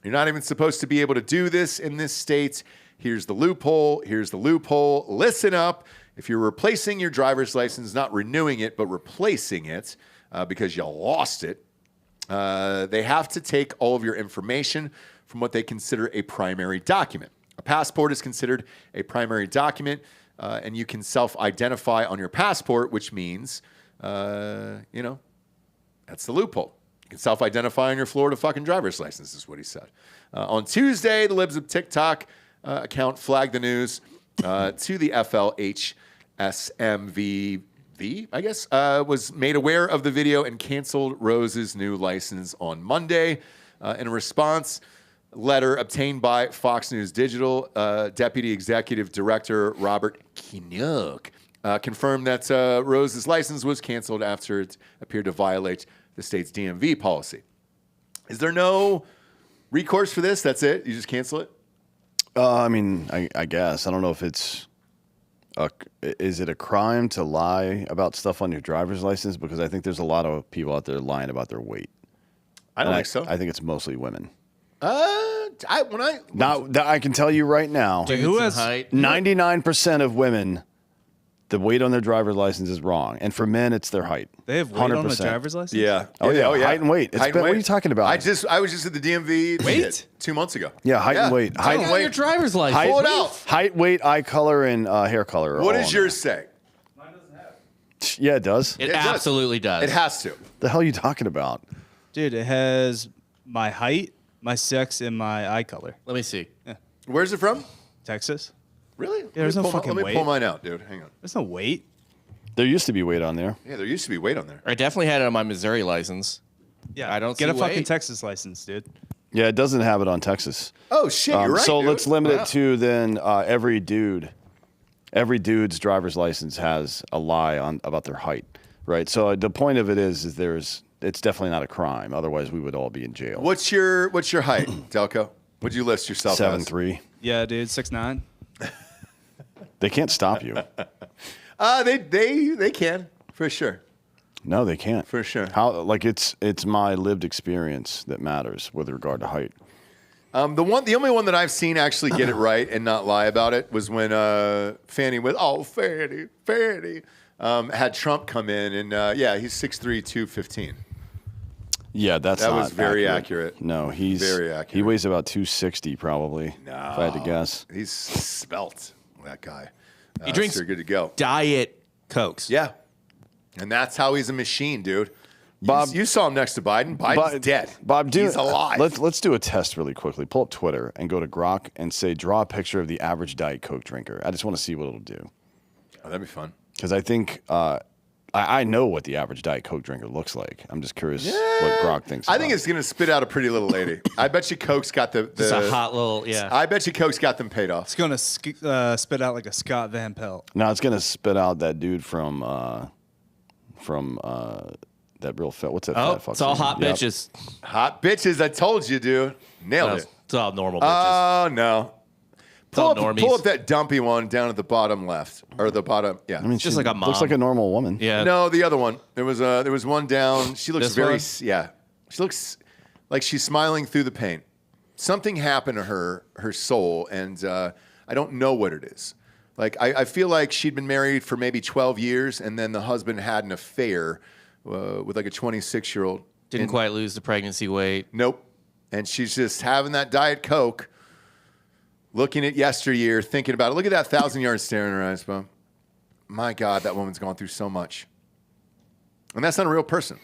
You're not even supposed to be able to do this in this state. Here's the loophole. Here's the loophole. Listen up. If you're replacing your driver's license, not renewing it, but replacing it because you lost it, they have to take all of your information from what they consider a primary document. A passport is considered a primary document, and you can self-identify on your passport, which means, you know, that's the loophole. You can self-identify on your Florida fucking driver's license, is what he said. On Tuesday, the Libs of TikTok account flagged the news to the FLHSMVV, I guess, was made aware of the video and canceled Rose's new license on Monday. In response, letter obtained by Fox News Digital, Deputy Executive Director Robert Kinnock confirmed that Rose's license was canceled after it appeared to violate the state's DMV policy. Is there no recourse for this? That's it? You just cancel it? I mean, I guess. I don't know if it's... is it a crime to lie about stuff on your driver's license? Because I think there's a lot of people out there lying about their weight. I don't think so. I think it's mostly women. I can tell you right now, Dudes who has height? 99% of women, the weight on their driver's license is wrong, and for men, it's their height. They have weight 100%. On the driver's license. Yeah. Oh yeah. Height and weight. What are you talking about? I was just at the DMV. Weight? 2 months ago. Yeah, height and weight. Height and weight. Your driver's license. Pull it out. Height, weight, eye color, and hair color. What does yours say? Mine doesn't have. Yeah, it does. It absolutely does. It has to. The hell are you talking about? Dude, it has my height, my sex, and my eye color. Let me see. Yeah. Where's it from? Texas. Really? There's no fucking weight. Let me pull mine out, dude. Hang on. There's no weight. There used to be weight on there. Yeah, there used to be weight on there. I definitely had it on my Missouri license. Yeah, I don't get see a fucking weight. Texas license, dude. Yeah, it doesn't have it on Texas. Oh shit, you're right. So dude. let's limit it to then every dude's driver's license has a lie on about their height, right? So the point of it is there's it's definitely not a crime. Otherwise, we would all be in jail. What's your height, Delco? What'd you list yourself as? 7'3". Yeah, dude, 6'9". They can't stop you. They can for sure. No, they can't. For sure. How? Like it's my lived experience that matters with regard to height. The only one that I've seen actually get it right and not lie about it was when Fannie had Trump come in and he's 6'3", 215. Yeah, that was very accurate. No, he's very accurate. He weighs about 260 probably. No, if I had to guess. He's svelte. That guy. He drinks so good to go. Diet Cokes. Yeah, and that's how he's a machine, dude. Bob, you saw him next to Biden. Biden's dead. Bob, he's alive. Let's do a test really quickly. Pull up Twitter and go to Grok and say, draw a picture of the average Diet Coke drinker. I just want to see what it'll do. Oh, that'd be fun. Because I think I know what the average Diet Coke drinker looks like. I'm just curious what Grok thinks. I think it's gonna spit out a pretty little lady. I bet you Coke's got the Just a hot little, I bet you Coke's got them paid off. It's going to spit out like a Scott Van Pelt. No, it's gonna spit out that dude from that real fat. What's that? Fat fuck's it's all name? hot Yep. bitches. Hot bitches. I told you, dude. Nailed it. It's all normal bitches. Oh no. all Pull normies. up that dumpy one down at the bottom left or the bottom. Yeah. I mean, Just she like a mom. looks like a normal woman. Yeah. No, the other one. There was one down. She looks This very one? yeah. She looks like she's smiling through the pain. Something happened to her soul, and I don't know what it is. Like I feel like she'd been married for maybe 12 years, and then the husband had an affair with like a 26-year-old. Didn't quite lose the pregnancy weight. Nope. And she's just having that Diet Coke, looking at yesteryear, thinking about it. Look at that 1,000-yard stare in her eyes, Bob. My God, that woman's gone through so much. And that's not a real person.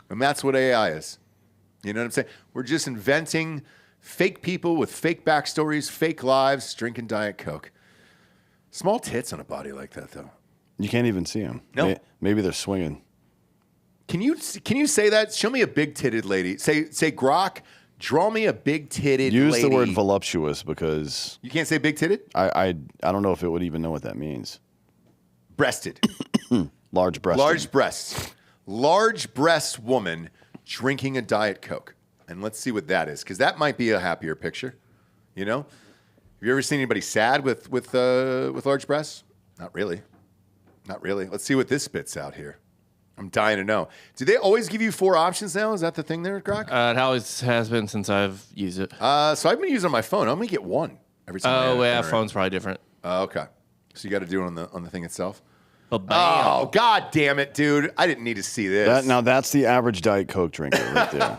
And that's what AI is. You know what I'm saying? We're just inventing fake people with fake backstories, fake lives, drinking Diet Coke. Small tits on a body like that, though. You can't even see them. No. Maybe they're swinging. Can you say that? Show me a big-titted lady. Say Grok, draw me a big-titted lady. Use the word voluptuous because You can't say big-titted? I don't know if it would even know what that means. Breasted. Large breasted. Large breasts. Large breast woman drinking a Diet Coke. And let's see what that is, because that might be a happier picture. You know? Have you ever seen anybody sad with large breasts? Not really. Not really. Let's see what this spits out here. I'm dying to know. Do they always give you 4 options now? Is that the thing there, Grok? It always has been since I've used it. So I've been using it on my phone. I'm going to get 1 every time. Oh, yeah, phone's probably different. Okay. So you got to do it on the thing itself? Well, bam. Oh, God damn it, dude. I didn't need to see this. Now that's the average Diet Coke drinker right there.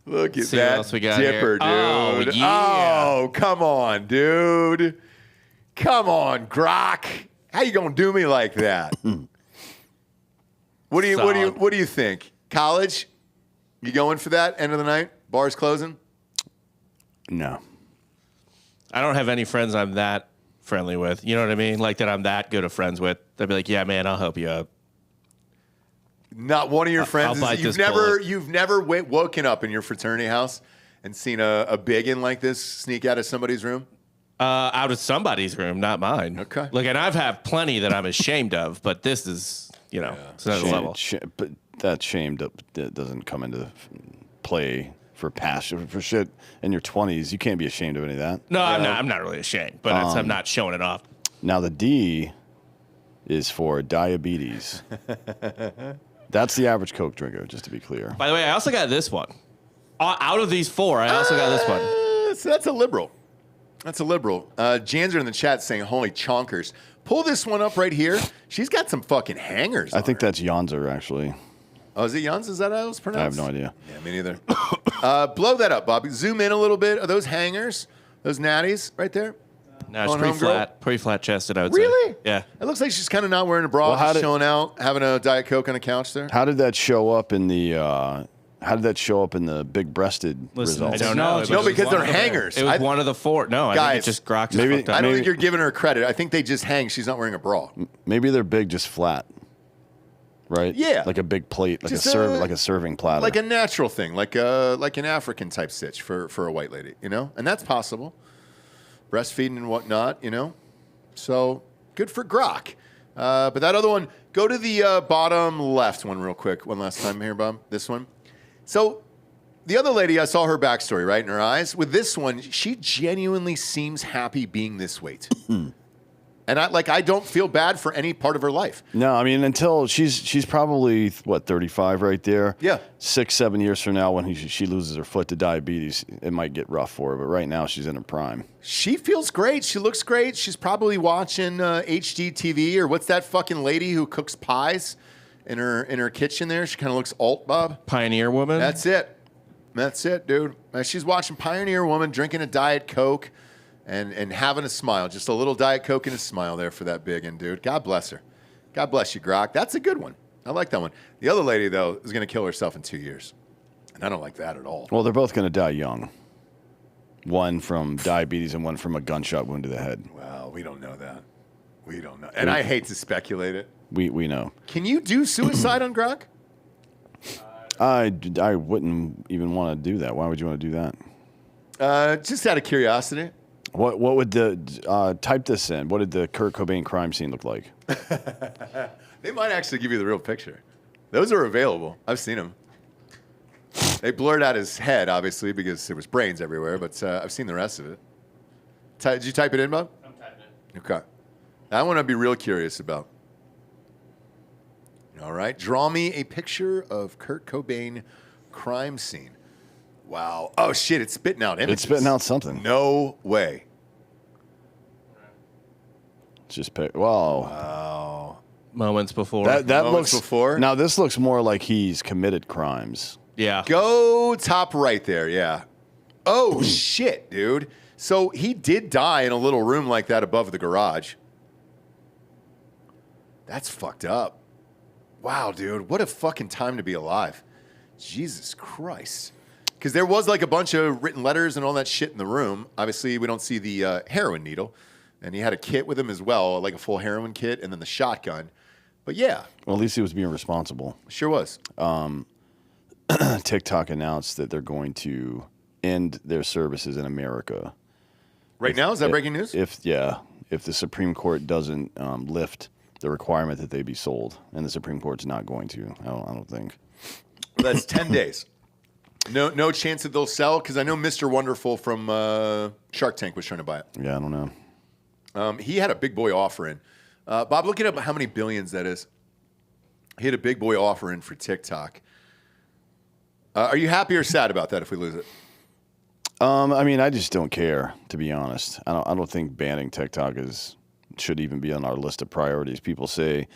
Look at See what that else we got dipper, here. dude. Oh, yeah. Oh, come on, dude. Come on, Grok. How you gonna do me like that? What do you think? College? You going for that end of the night? Bars closing? No. I don't have any friends I'm that friendly with. You know what I mean? Like that I'm that good of friends with. They'd be like, yeah, man, I'll help you out. Not one of your friends. I'll bite You've this bullet. never woken up in your fraternity house and seen a biggin like this sneak out of somebody's room? Out of somebody's room, not mine. Okay. Like, and I've had plenty that I'm ashamed of, but this is, it's another level. But that shame that doesn't come into play for passion for shit in your 20s. You can't be ashamed of any of that. No, I'm not really ashamed, but I'm not showing it off. Now the D is for diabetes. That's the average Coke drinker, just to be clear. By the way, I also got this one. Out of these 4, I also got this one. So that's a liberal. That's a liberal. Janser in the chat saying, holy chonkers. Pull this one up right here. She's got some fucking hangers I on think her. that's Yonzer, actually. Oh, is it Jans? Is that how it's pronounced? I have no idea. Yeah, me neither. Blow that up, Bobby. Zoom in a little bit. Are those hangers? Those natties right there? No, it's On pretty homegirl? pretty flat chested, I would say. Really? Yeah. It looks like she's kind of not wearing a bra, Well, how just did- showing out, having a Diet Coke on the couch there. How did that show up in the big-breasted Listen, results? I don't know. Technology. No, It was because one they're of the- hangers. It was I- one of the 4. No, I Guys, think it just Grok just maybe- fucked up. I don't think you're giving her credit. I think they just hang. She's not wearing a bra. Maybe they're big, just flat, right? Yeah. like a big plate, like Just like a serving platter. Like a natural thing, like an African type sitch for a white lady, and that's possible. Breastfeeding and whatnot, So good for Grok. But that other one, go to the bottom left one real quick. One last time here, Bob. This one. So the other lady, I saw her backstory, right, in her eyes. With this one, she genuinely seems happy being this weight. And I don't feel bad for any part of her life. No, I mean, until she's probably, 35 right there? Yeah. 6-7 years from now when she loses her foot to diabetes, it might get rough for her. But right now, she's in her prime. She feels great. She looks great. She's probably watching HD TV, or what's that fucking lady who cooks pies in her kitchen there? She kind of looks alt, Bob. Pioneer Woman? That's it. That's it, dude. She's watching Pioneer Woman, drinking a Diet Coke. And having a smile, just a little Diet Coke and a smile there for that biggin, dude. God bless her. God bless you, Grok. That's a good one. I like that one. The other lady, though, is going to kill herself in 2 years. And I don't like that at all. Well, they're both going to die young. One from diabetes and one from a gunshot wound to the head. Well, we don't know that. We don't know. And I hate to speculate it. We know. Can you do suicide on Grok? I wouldn't even want to do that. Why would you want to do that? Just out of curiosity. What would the type this in? What did the Kurt Cobain crime scene look like? They might actually give you the real picture. Those are available. I've seen them. They blurred out his head, obviously, because there was brains everywhere, but I've seen the rest of it. Did you type it in, Bob? I'm typing it. Okay. That one I'd be real curious about. All right. Draw me a picture of Kurt Cobain crime scene. Wow. Oh, shit. It's spitting out images. It's spitting out something. No way. It's just wow. Wow. Moments before. That Moments looks before. Now this looks more like he's committed crimes. Yeah. Go top right there. Yeah. Oh, shit, dude. So he did die in a little room like that above the garage. That's fucked up. Wow, dude. What a fucking time to be alive. Jesus Christ. Because there was like a bunch of written letters and all that shit in the room. Obviously, we don't see the heroin needle. And he had a kit with him as well, like a full heroin kit, and then the shotgun. But yeah. Well, at least he was being responsible. Sure was. TikTok announced that they're going to end their services in America. Right now? Is that breaking news? If the Supreme Court doesn't lift the requirement that they be sold, and the Supreme Court's not going to, I don't think. Well, that's 10 days. No chance that they'll sell? Because I know Mr. Wonderful from Shark Tank was trying to buy it. Yeah, I don't know. He had a big boy offer in. Bob, look it up how many billions that is. He had a big boy offer in for TikTok. Are you happy or sad about that if we lose it? I mean, I just don't care, to be honest. I don't think banning TikTok should even be on our list of priorities. People say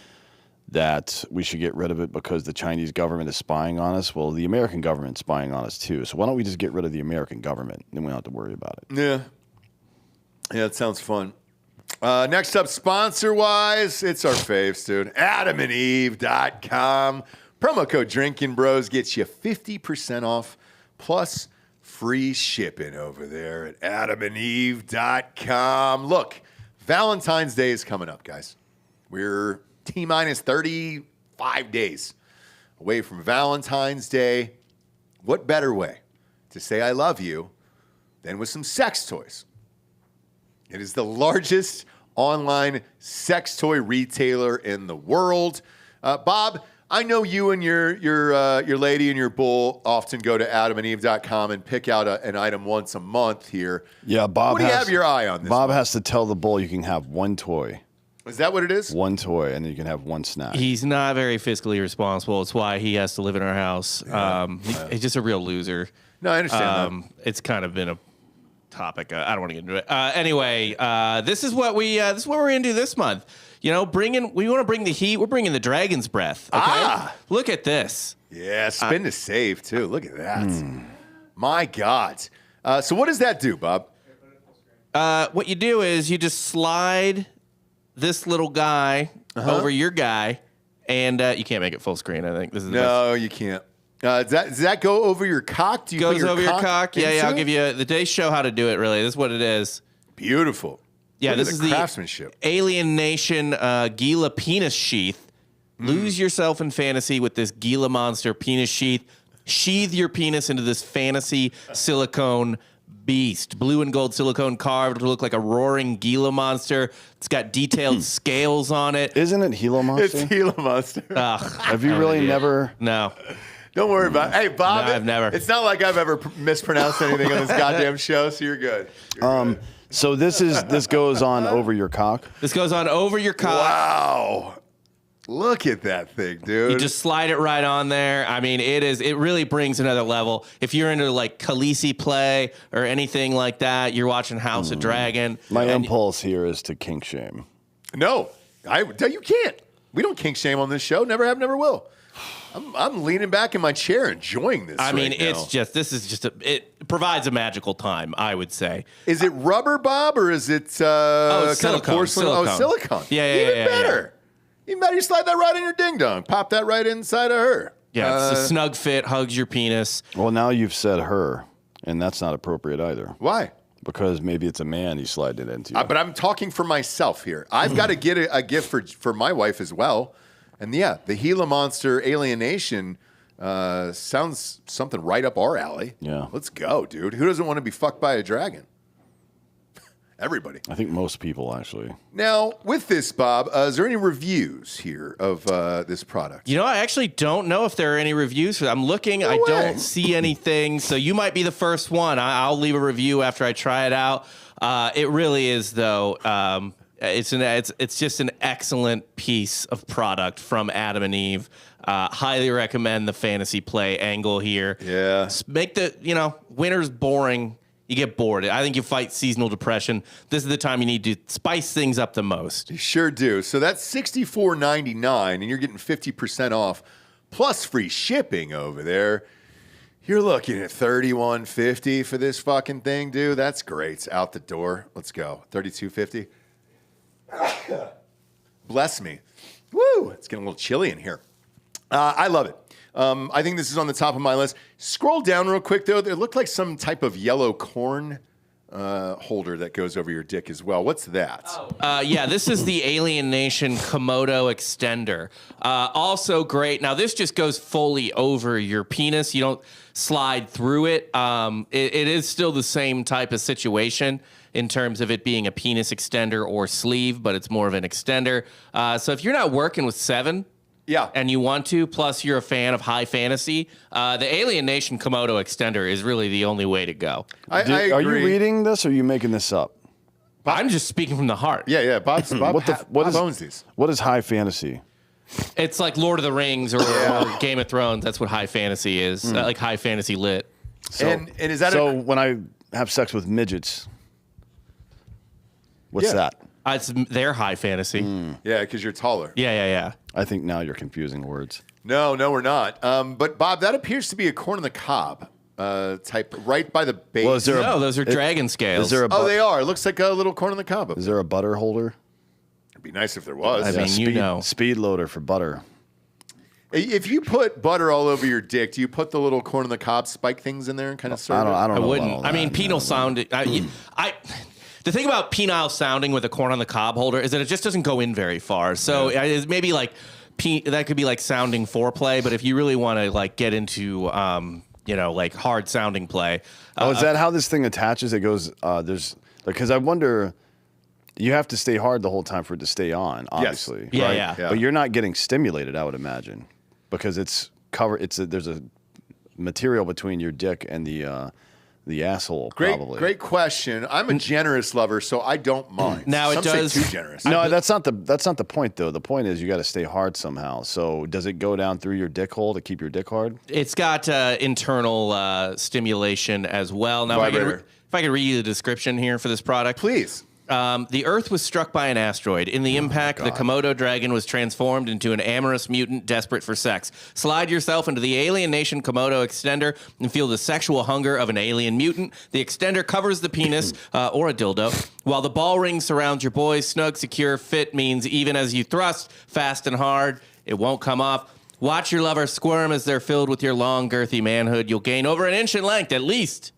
that we should get rid of it because the Chinese government is spying on us. Well, the American government's spying on us too. So why don't we just get rid of the American government? Then we don't have to worry about it. Yeah. Yeah, it sounds fun. Next up, sponsor-wise, it's our faves, dude. AdamandEve.com. Promo code Drinkin' Bros gets you 50% off plus free shipping over there at AdamandEve.com. Look, Valentine's Day is coming up, guys. We're T-minus 35 days away from Valentine's Day. What better way to say I love you than with some sex toys? It is the largest online sex toy retailer in the world. Bob, I know you and your lady and your bull often go to AdamandEve.com and pick out an item once a month here. Yeah, Bob. What do you have your eye on this? Bob has to tell the bull you can have one toy. Is that what it is? One toy, and then you can have one snack. He's not very fiscally responsible. It's why he has to live in our house. He's just a real loser. No, I understand that. It's kind of been a topic. I don't want to get into it. Anyway, this is what we're into this month. You know, we want to bring the heat. We're bringing the dragon's breath. Okay? Look at this. Yeah, spin to save too. Look at that. My God. So what does that do, Bob? What you do is you just slide this little guy over your guy, and you can't make it full screen. I think this is the best. You can't. Does that go over your cock? Do you goes put your over your cock? Yeah. I'll it? give you they show how to do it. Really, this is what it is. Beautiful. Yeah, Look this at is the the craftsmanship. Alien Nation Gila penis sheath. Lose yourself in fantasy with this Gila monster penis sheath. Sheathe your penis into this fantasy silicone beast. Blue and gold silicone carved to look like a roaring Gila monster. It's got detailed scales on it. Isn't it Gila Monster? It's Gila Monster. Have you really never? No. Don't worry about it. Hey, Bob. No, I've never. It's not like I've ever mispronounced anything on this goddamn show, so you're good. So this goes on over your cock? This goes on over your cock. Wow. Look at that thing, dude. You just slide it right on there. I mean, it really brings another level. If you're into like Khaleesi play or anything like that, you're watching House of Dragon. My impulse here is to kink shame. No, you can't. We don't kink shame on this show. Never have, never will. I'm leaning back in my chair enjoying this. I mean, right now. it provides a magical time, I would say. Is it rubber, Bob, or is it kind of silicone, porcelain? silicone. Oh, silicone. Yeah, Even better. Even better. You slide that right in your ding dong. Pop that right inside of her. Yeah, it's a snug fit, hugs your penis. Well, now you've said her, and that's not appropriate either. Why? Because maybe it's a man you slide it into. But I'm talking for myself here. I've got to get a gift for my wife as well. And yeah, the Gila Monster Alienation sounds something right up our alley. Yeah. Let's go, dude. Who doesn't want to be fucked by a dragon? Everybody. I think most people, actually. Now, with this, Bob, is there any reviews here of this product? You know, I actually don't know if there are any reviews. I'm looking. I don't see anything. So you might be the first one. I'll leave a review after I try it out. It really is, though. It's just an excellent piece of product from Adam and Eve. Highly recommend the fantasy play angle here. Yeah. Make winter's boring. You get bored. I think you fight seasonal depression. This is the time you need to spice things up the most. You sure do. So that's $64.99, and you're getting 50% off, plus free shipping over there. You're looking at $31.50 for this fucking thing, dude. That's great. It's out the door. Let's go. $32.50. Bless me. Woo! It's getting a little chilly in here. I love it. I think this is on the top of my list. Scroll down real quick, though. There looked like some type of yellow corn holder that goes over your dick as well. What's that? Yeah, this is the Alienation Komodo extender. Also great. Now, this just goes fully over your penis. You don't slide through it. It is still the same type of situation in terms of it being a penis extender or sleeve, but it's more of an extender. So if you're not working with 7... Yeah. And you want to, plus you're a fan of high fantasy, the Alienation Komodo extender is really the only way to go. I agree. Are you reading this or are you making this up? I'm just speaking from the heart. Yeah. Bob owns these. What is high fantasy? It's like Lord of the Rings or Game of Thrones. That's what high fantasy is, like high fantasy lit. So, and is that when I have sex with midgets, what's that? It's their high fantasy. Yeah, because you're taller. Yeah. I think now you're confusing words. No, we're not. But Bob, that appears to be a corn on the cob type, right by the base. Well, is there those are dragon scales. Is there they are. It looks like a little corn on the cob. Is there a butter holder? It'd be nice if there was. I mean, speed loader for butter. If you put butter all over your dick, do you put the little corn on the cob spike things in there and kind of serve I don't know. I wouldn't. About all I mean, that. penal sounding. The thing about penile sounding with a corn on the cob holder is that it just doesn't go in very far. So it's maybe like that could be like sounding foreplay. But if you really want to like get into like hard sounding play, is that how this thing attaches? It goes. Because I wonder. You have to stay hard the whole time for it to stay on. Obviously, yes. right? Yeah. But you're not getting stimulated, I would imagine, because it's covered. There's a material between your dick and the asshole. Probably. Great question. I'm a generous lover, so I don't mind. Now Some it does. say too generous. No, that's not the point though. The point is you got to stay hard somehow. So does it go down through your dick hole to keep your dick hard? It's got internal stimulation as well. Now, if I could read you the description here for this product, please. The Earth was struck by an asteroid. In the impact, the Komodo dragon was transformed into an amorous mutant desperate for sex. Slide yourself into the Alienation Komodo extender and feel the sexual hunger of an alien mutant. The extender covers the penis, or a dildo, while the ball ring surrounds your boy. Snug, secure, fit means even as you thrust fast and hard, it won't come off. Watch your lover squirm as they're filled with your long, girthy manhood. You'll gain over an inch in length, at least.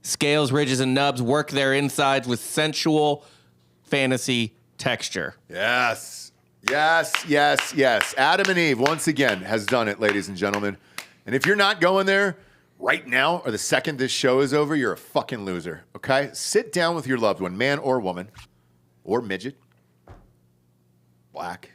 Scales, ridges, and nubs work their insides with sensual fantasy texture. Yes. Adam and Eve, once again, has done it, ladies and gentlemen. And if you're not going there, right now or the second this show is over, you're a fucking loser, okay? Sit down with your loved one, man or woman, or midget, black,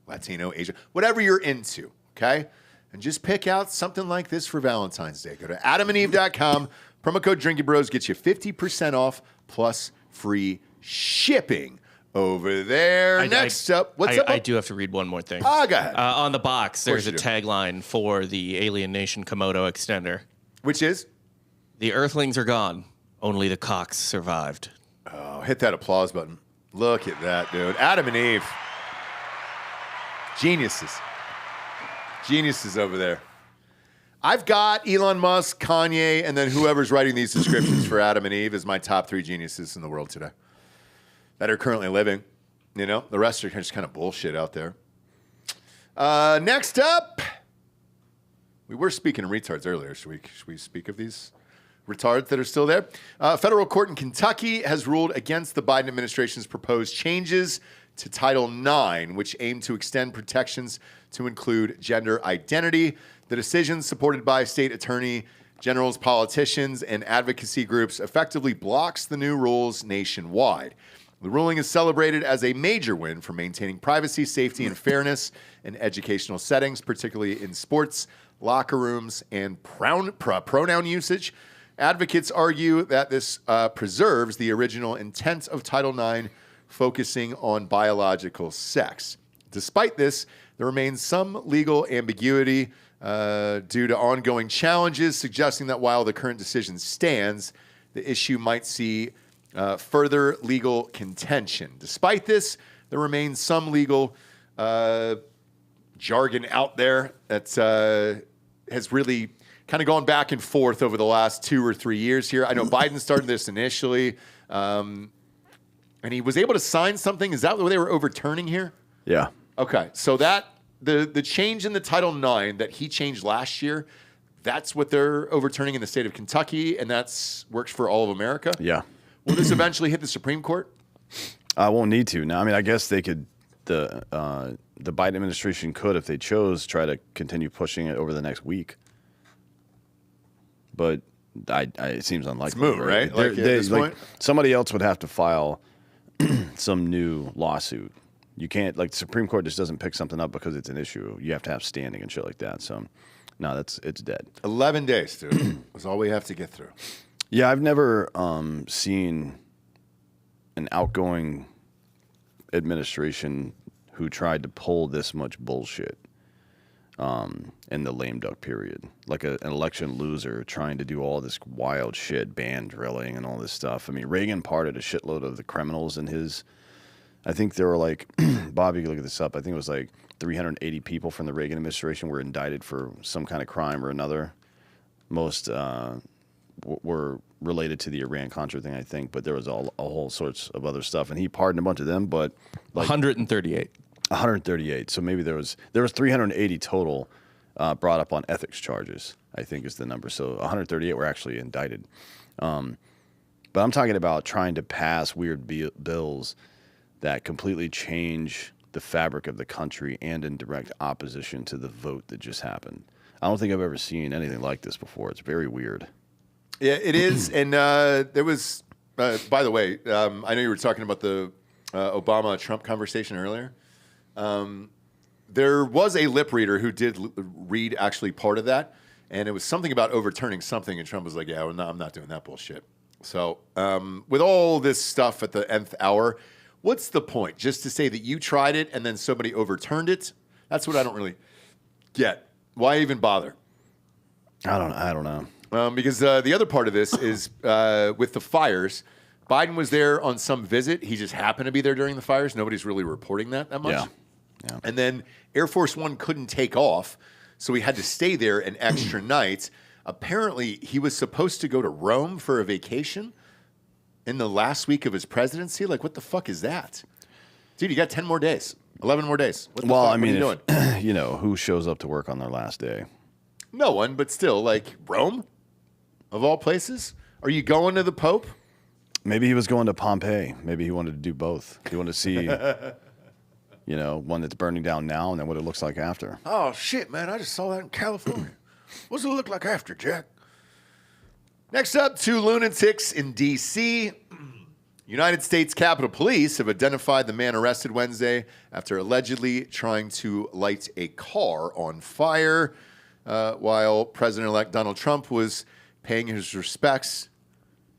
Latino, Asian, whatever you're into, okay? And just pick out something like this for Valentine's Day. Go to adamandeve.com. Promo code Drinkin' Bros gets you 50% off plus free shipping over there. Next up, what's up? I do have to read one more thing. Go ahead. On the box, there's a you do. tagline for the Alien Nation Komodo extender. Which is? The Earthlings are gone. Only the cocks survived. Oh, hit that applause button. Look at that, dude. Adam and Eve. Geniuses. Geniuses over there. I've got Elon Musk, Kanye, and then whoever's writing these descriptions for Adam and Eve as my top 3 geniuses in the world today that are currently living. You know, the rest are just kind of bullshit out there. Next up, we were speaking of retards earlier. Should we speak of these retards that are still there? A federal court in Kentucky has ruled against the Biden administration's proposed changes to Title IX, which aim to extend protections to include gender identity. The decision, supported by state attorney generals, politicians, and advocacy groups, effectively blocks the new rules nationwide. The ruling is celebrated as a major win for maintaining privacy, safety, and fairness in educational settings, particularly in sports, locker rooms, and pronoun usage. Advocates argue that this preserves the original intent of Title IX, focusing on biological sex. Despite this, there remains some legal ambiguity due to ongoing challenges, suggesting that while the current decision stands, the issue might see further legal contention. Despite this, there remains some legal jargon out there that has really kind of gone back and forth over the last 2 or 3 years here. I know Biden started this initially, and he was able to sign something. Is that what they were overturning here? Yeah. Okay, so that the change in the Title IX that he changed last year, that's what they're overturning in the state of Kentucky, and that's works for all of America? Yeah. Will this eventually hit the Supreme Court? I won't need to. Now, I mean, I guess they could, the Biden administration could, if they chose, try to continue pushing it over the next week. But it seems unlikely. It's moot, right? Like, at this point? Somebody else would have to file some new lawsuit. You can't, like, the Supreme Court just doesn't pick something up because it's an issue. You have to have standing and shit like that. So, no, it's dead. 11 days, dude. That's all we have to get through. Yeah, I've never seen an outgoing administration who tried to pull this much bullshit in the lame duck period. Like an election loser trying to do all this wild shit, band drilling and all this stuff. I mean, Reagan pardoned a shitload of the criminals in his... I think there were like... Bob, you can look at this up. I think it was like 380 people from the Reagan administration were indicted for some kind of crime or another. Most... were related to the Iran-Contra thing, I think, but there was a whole sorts of other stuff, and he pardoned a bunch of them, but... like 138. 138. So maybe there was 380 total brought up on ethics charges, I think is the number. So 138 were actually indicted. But I'm talking about trying to pass weird bills that completely change the fabric of the country and in direct opposition to the vote that just happened. I don't think I've ever seen anything like this before. It's very weird. Yeah, it is. And there was, by the way, I know you were talking about the Obama-Trump conversation earlier. There was a lip reader who did read actually part of that, and it was something about overturning something, and Trump was like, yeah, well, no, I'm not doing that bullshit. So with all this stuff at the nth hour, what's the point? Just to say that you tried it and then somebody overturned it? That's what I don't really get. Why even bother? I don't know. Because the other part of this is with the fires. Biden was there on some visit. He just happened to be there during the fires. Nobody's really reporting that much. Yeah. And then Air Force One couldn't take off, so he had to stay there an extra night. Apparently, he was supposed to go to Rome for a vacation in the last week of his presidency. Like, what the fuck is that? Dude, you got 10 more days, 11 more days. What the fuck? I mean, what are you doing? You know, who shows up to work on their last day? No one, but still, like, Rome, of all places? Are you going to the Pope? Maybe he was going to Pompeii. Maybe he wanted to do both. He wanted to see, you know, one that's burning down now and then what it looks like after. Oh, shit, man. I just saw that in California. What's it look like after, Jack? Next up, 2 lunatics in DC. United States Capitol Police have identified the man arrested Wednesday after allegedly trying to light a car on fire while President-elect Donald Trump was paying his respects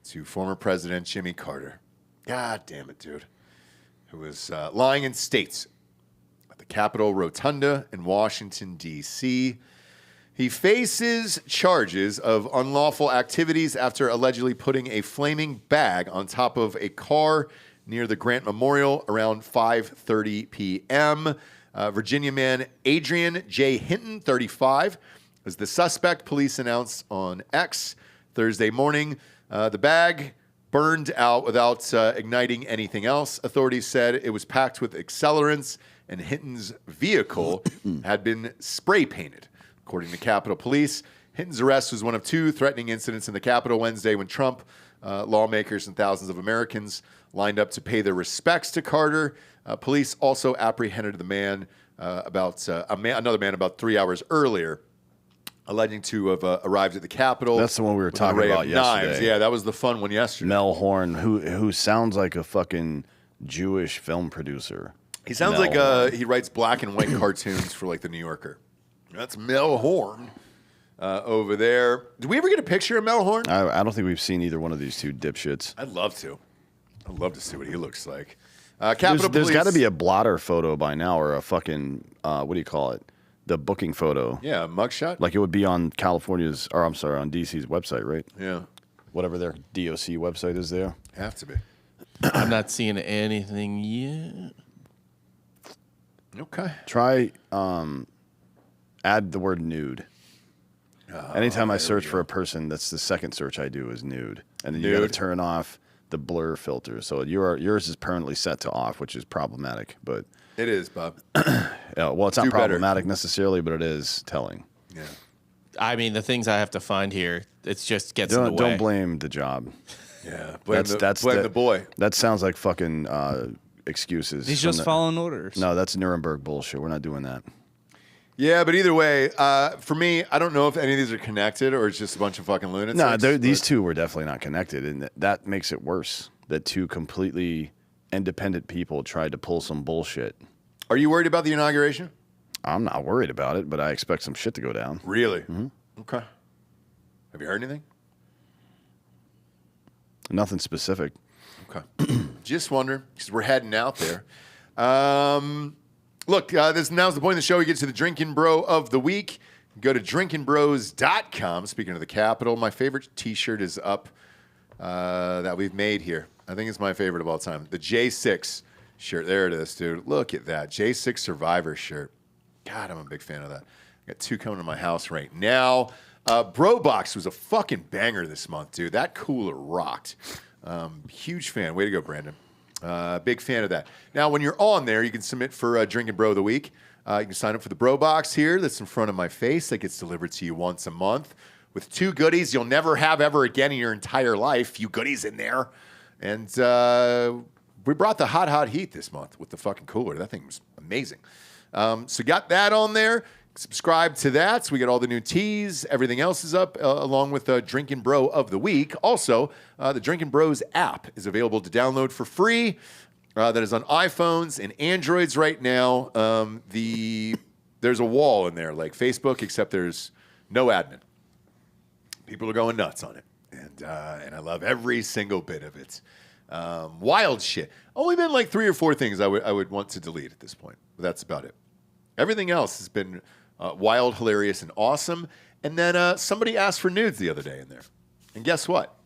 to former President Jimmy Carter. God damn it, dude. Who was lying in state at the Capitol Rotunda in Washington, D.C. He faces charges of unlawful activities after allegedly putting a flaming bag on top of a car near the Grant Memorial around 5:30 p.m. Virginia man Adrian J. Hinton, 35, was the suspect, police announced on X Thursday morning. The bag burned out without igniting anything else. Authorities said it was packed with accelerants, and Hinton's vehicle had been spray painted. According to Capitol Police, Hinton's arrest was one of 2 threatening incidents in the Capitol Wednesday when Trump, lawmakers, and thousands of Americans lined up to pay their respects to Carter. Police also apprehended the man another man about 3 hours earlier, alleging to have arrived at the Capitol. That's the one we were talking about yesterday. Knives. Yeah, that was the fun one yesterday. Mel Horn, who sounds like a fucking Jewish film producer. He sounds like he writes black and white cartoons for like the New Yorker. That's Mel Horn over there. Did we ever get a picture of Mel Horn? I don't think we've seen either one of these 2 dipshits. I'd love to. I'd love to see what he looks like. Capitol There's Police. got to be a blotter photo by now, or a fucking what do you call it? The booking photo. Yeah, a mugshot. Like it would be on on DC's website, right? Yeah. Whatever their DOC website is there. Have to be. I'm not seeing anything yet. Okay. Try add the word nude. Anytime I search for a person, that's the second search I do is nude. And then you got to turn off the blur filter. So yours is permanently set to off, which is problematic. But it is, Bob. Well, it's not problematic necessarily, but it is telling. Yeah. I mean, the things I have to find here, it just gets in the way. Don't blame the job. Yeah. Blame the boy. That sounds like fucking excuses. He's just following orders. No, that's Nuremberg bullshit. We're not doing that. Yeah, but either way, for me, I don't know if any of these are connected or it's just a bunch of fucking lunatics. No, these 2 were definitely not connected, and that makes it worse. That 2 completely independent people tried to pull some bullshit. Are you worried about the inauguration? I'm not worried about it, but I expect some shit to go down. Really? Mm-hmm. Okay. Have you heard anything? Nothing specific. Okay. Just wondering, because we're heading out there. Look, now's the point of the show. We get to the Drinkin' Bro of the week. Go to drinkinbros.com. Speaking of the Capitol, my favorite T-shirt is up that we've made here. I think it's my favorite of all time. The J6 shirt. There it is, dude. Look at that. J6 Survivor shirt. God, I'm a big fan of that. I got 2 coming to my house right now. Bro Box was a fucking banger this month, dude. That cooler rocked. Huge fan. Way to go, Brandon. Big fan of that. Now, when you're on there, you can submit for Drinkin' Bro of the Week. You can sign up for the Bro Box here that's in front of my face that gets delivered to you once a month with 2 goodies you'll never have ever again in your entire life. Few goodies in there. And we brought the hot heat this month with the fucking cooler. That thing was amazing. So got that on there. Subscribe to that. So we get all the new teas. Everything else is up along with Drinkin' Bro of the Week. Also, the Drinkin' Bros app is available to download for free. That is on iPhones and Androids right now. There's a wall in there like Facebook, except there's no admin. People are going nuts on it. And I love every single bit of it. Wild shit. Only been like 3 or 4 things I would want to delete at this point. But that's about it. Everything else has been wild, hilarious, and awesome. And then somebody asked for nudes the other day in there. And guess what?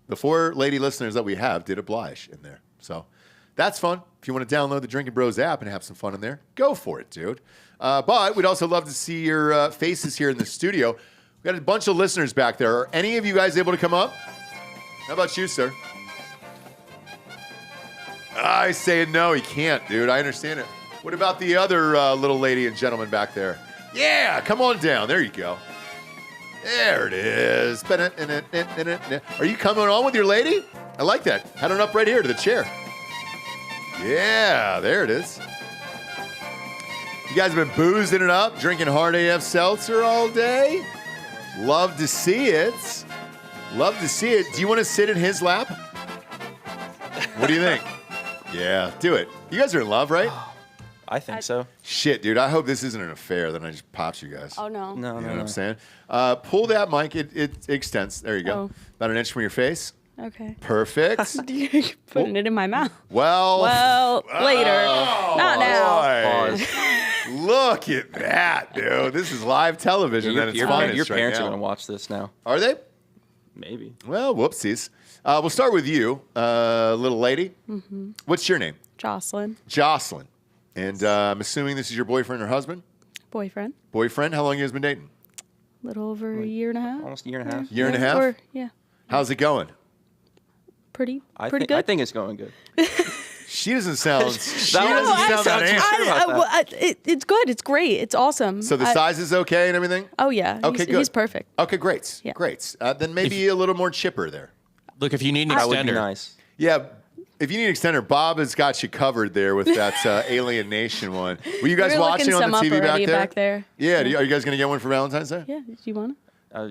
The 4 lady listeners that we have did oblige in there. So that's fun. If you want to download the Drinkin' Bros app and have some fun in there, go for it, dude. But we'd also love to see your faces here in the studio. We got a bunch of listeners back there. Are any of you guys able to come up? How about you, sir? I say no, he can't, dude. I understand it. What about the other little lady and gentleman back there? Yeah, come on down. There you go. There it is. Are you coming on with your lady? I like that. Head on up right here to the chair. Yeah, there it is. You guys have been boozing it up, drinking hard AF seltzer all day. Love to see it. Love to see it. Do you want to sit in his lap? What do you think? Yeah, do it. You guys are in love, right? I think so. Shit, dude. I hope this isn't an affair. Then I just pops you guys. Oh, no. No, You know no, what I'm saying? Pull that mic. It extends. There you go. Oh. About an inch from your face. Okay. Perfect. You're putting it in my mouth. Well, Later. Not now. boy. Look at that, dude. This is live television. Your, That it's your, finest your right parents now. are going to watch this now. Are they? Maybe. Well, whoopsies. We'll start with you, little lady. Mm-hmm. What's your name? Jocelyn. Jocelyn. And I'm assuming this is your boyfriend or husband? Boyfriend. Boyfriend? How long you guys been dating? A little over a year and a half. Almost a year and a half. Year and a half? Or, yeah. How's it going? Pretty I good. think, I think it's going good. She doesn't sound. She No, doesn't I sound that sound- anxious. It's good. It's great. It's awesome. So the size is okay and everything? Oh, yeah. Okay, good. He's perfect. Okay, great. Yeah. Great. Then maybe a little more chipper there. Look, if you need an That would be extender, nice. Yeah. If you need an extender, Bob has got you covered there with that Alien Nation one. Were you guys We're watching looking on the some TV up already back there? Yeah. Are you guys going to get one for Valentine's Day? Yeah. Do you want it?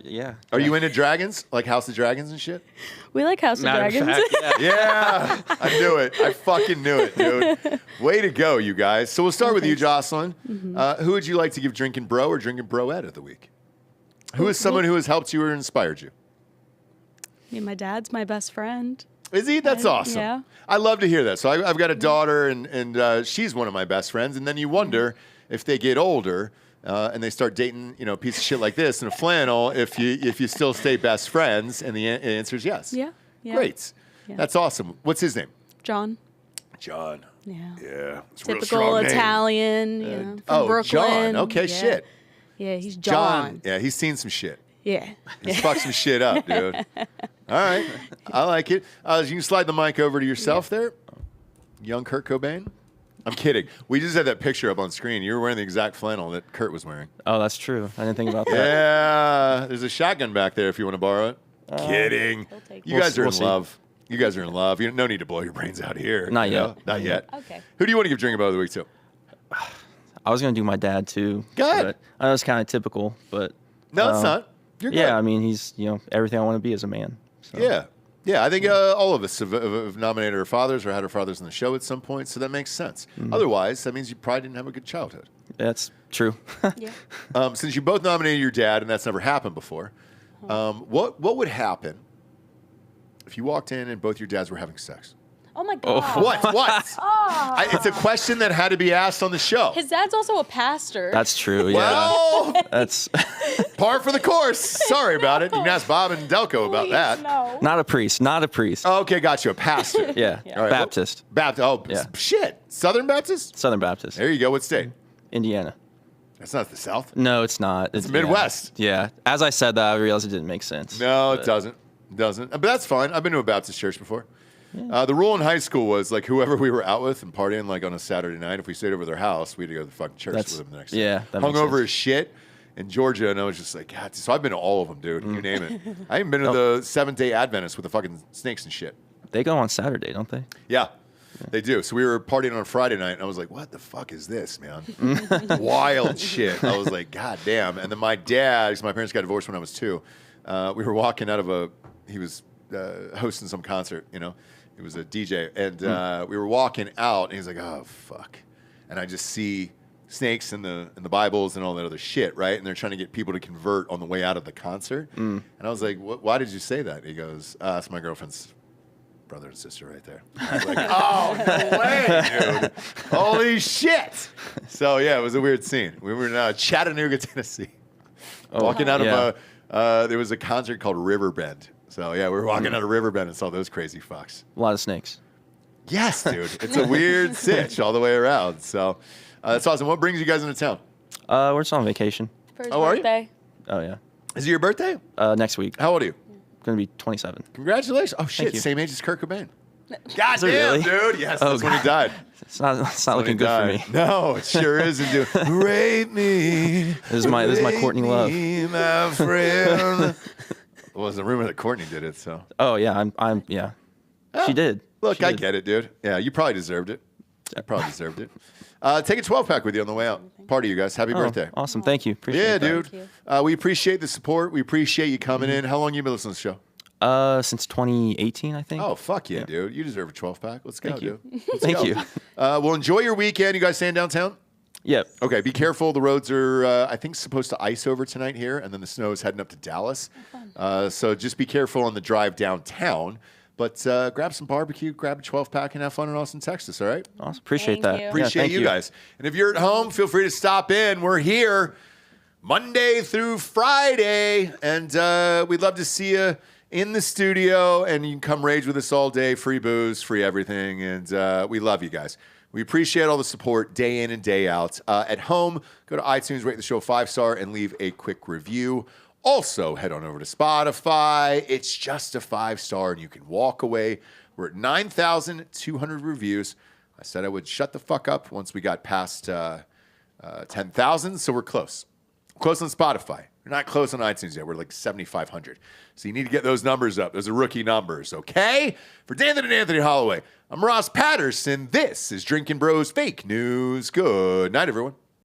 Yeah. Are you into dragons? Like House of Dragons and shit? We like House of Matter of Dragons. fact, yeah. Yeah. I knew it. I fucking knew it, dude. Way to go, you guys. So we'll start with you, Jocelyn. Who would you like to give Drinkin' Bro or Drinkin' Broette of the week? Who is someone who has helped you or inspired you? Yeah, my dad's my best friend. Is he? That's awesome. Yeah. I love to hear that. So I've got a daughter, and she's one of my best friends. And then you wonder if they get older and they start dating, a piece of shit like this in a flannel, if you still stay best friends. And the answer is yes. Yeah. Yeah. Great. Yeah. That's awesome. What's his name? John. John. Yeah. Yeah. It's a real Typical strong name. Italian, from Brooklyn. John. Okay, Yeah. shit. Yeah, he's John. Yeah, he's seen some shit. Yeah. He's fucked some shit up, dude. All right. I like it. You can slide the mic over to yourself there. Young Kurt Cobain. I'm kidding. We just had that picture up on screen. You were wearing the exact flannel that Kurt was wearing. Oh, that's true. I didn't think about that. Yeah. There's a shotgun back there if you want to borrow it. Kidding. You guys are in love. You guys are in love. You no need to blow your brains out here. Not yet. Not yet. Okay. Who do you want to give Drink About of the Week to? I was going to do my dad, too. Go ahead. But I know it's kind of typical, but... No, it's not. You're good. Yeah, I mean, he's, everything I want to be as a man. So. Yeah. Yeah, I think all of us have nominated our fathers or had our fathers on the show at some point, so that makes sense. Otherwise, that means you probably didn't have a good childhood. That's true. Yeah. Since you both nominated your dad, and that's never happened before, what would happen if you walked in and both your dads were having sex? Oh my God. What? Oh. It's a question that had to be asked on the show. His dad's also a pastor. That's true, yeah. Well, That's par for the course. Sorry about it. You can ask Bob and Delco about that. No. not a priest. Oh, okay, got you. A pastor. Yeah, All right, Baptist. Baptist. Oh, Yeah. shit. Southern Baptist? Southern Baptist. There you go. What state? Indiana. That's not the South. No, it's not. It's Midwest. Yeah. As I said that, I realized it didn't make sense. No, it But- doesn't. It doesn't. But that's fine. I've been to a Baptist church before. The rule in high school was like whoever we were out with and partying like on a Saturday night, if we stayed over their house, we had to go to the fucking church That's- with them the next yeah, day. that makes Hungover sense. as shit in Georgia, and I was just like, God. So I've been to all of them, dude. You name it. I even been to the Seventh-day Adventists with the fucking snakes and shit. They go on Saturday, don't they? Yeah, they do. So we were partying on Friday night, and I was like, what the fuck is this, man? Wild shit. I was like, God damn. And then my dad, because my parents got divorced when I was 2, we were walking out of he was hosting some concert, He was a DJ, and we were walking out, and he's like, oh, fuck. And I just see snakes in the Bibles and all that other shit, right? And they're trying to get people to convert on the way out of the concert. And I was like, why did you say that? He goes, it's my girlfriend's brother and sister right there. I was like, oh, no way, dude. Holy shit. So, yeah, it was a weird scene. We were in Chattanooga, Tennessee. Walking out of there was a concert called Riverbend. So, yeah, we were walking out of Riverbend and saw those crazy fucks. A lot of snakes. Yes, dude. It's a weird sitch all the way around. So, that's awesome. What brings you guys into town? We're just on vacation. For his Oh, are you? birthday. Oh, yeah. Is it your birthday? Next week. How old are you? Going to be 27. Congratulations. Oh, shit. you. Same age as Kurt Cobain. God Is it damn, really? dude. Yes, Oh, that's when he God. died. It's not looking good for me. No, it sure isn't, dude. Rape me. This is my Courtney Love. Me, my friend. Well, there's a rumor that Courtney did it, so. Oh, yeah. Yeah. She did. Look, She I did. get it, dude. Yeah, you probably deserved it. You probably deserved it. Take a 12-pack with you on the way out. Party, you guys. Happy birthday. Awesome. Thank you. Appreciate Yeah, that. dude. We appreciate the support. We appreciate you coming in. How long you been listening to the show? Since 2018, I think. Oh, fuck yeah, dude. You deserve a 12-pack. Let's go, Thank you. dude. Let's Thank go. you. Well, enjoy your weekend. You guys staying downtown? Yep. Okay, be careful. The roads are, I think, supposed to ice over tonight here, and then the snow is heading up to Dallas. So just be careful on the drive downtown. But grab some barbecue, grab a 12-pack, and have fun in Austin, Texas, all right? Awesome. Appreciate Thank that. you. Appreciate thank you guys. And if you're at home, feel free to stop in. We're here Monday through Friday, and we'd love to see you in the studio, and you can come rage with us all day. Free booze, free everything, and we love you guys. We appreciate all the support day in and day out. At home, go to iTunes, rate the show 5-star, and leave a quick review. Also, head on over to Spotify. It's just a 5-star, and you can walk away. We're at 9,200 reviews. I said I would shut the fuck up once we got past 10,000, so we're close. Close on Spotify. We're not close on iTunes yet. We're like 7,500. So you need to get those numbers up. Those are rookie numbers, okay? For Danton and Anthony Hollaway, I'm Ross Patterson. This is Drinkin' Bros Fake News. Good night, everyone.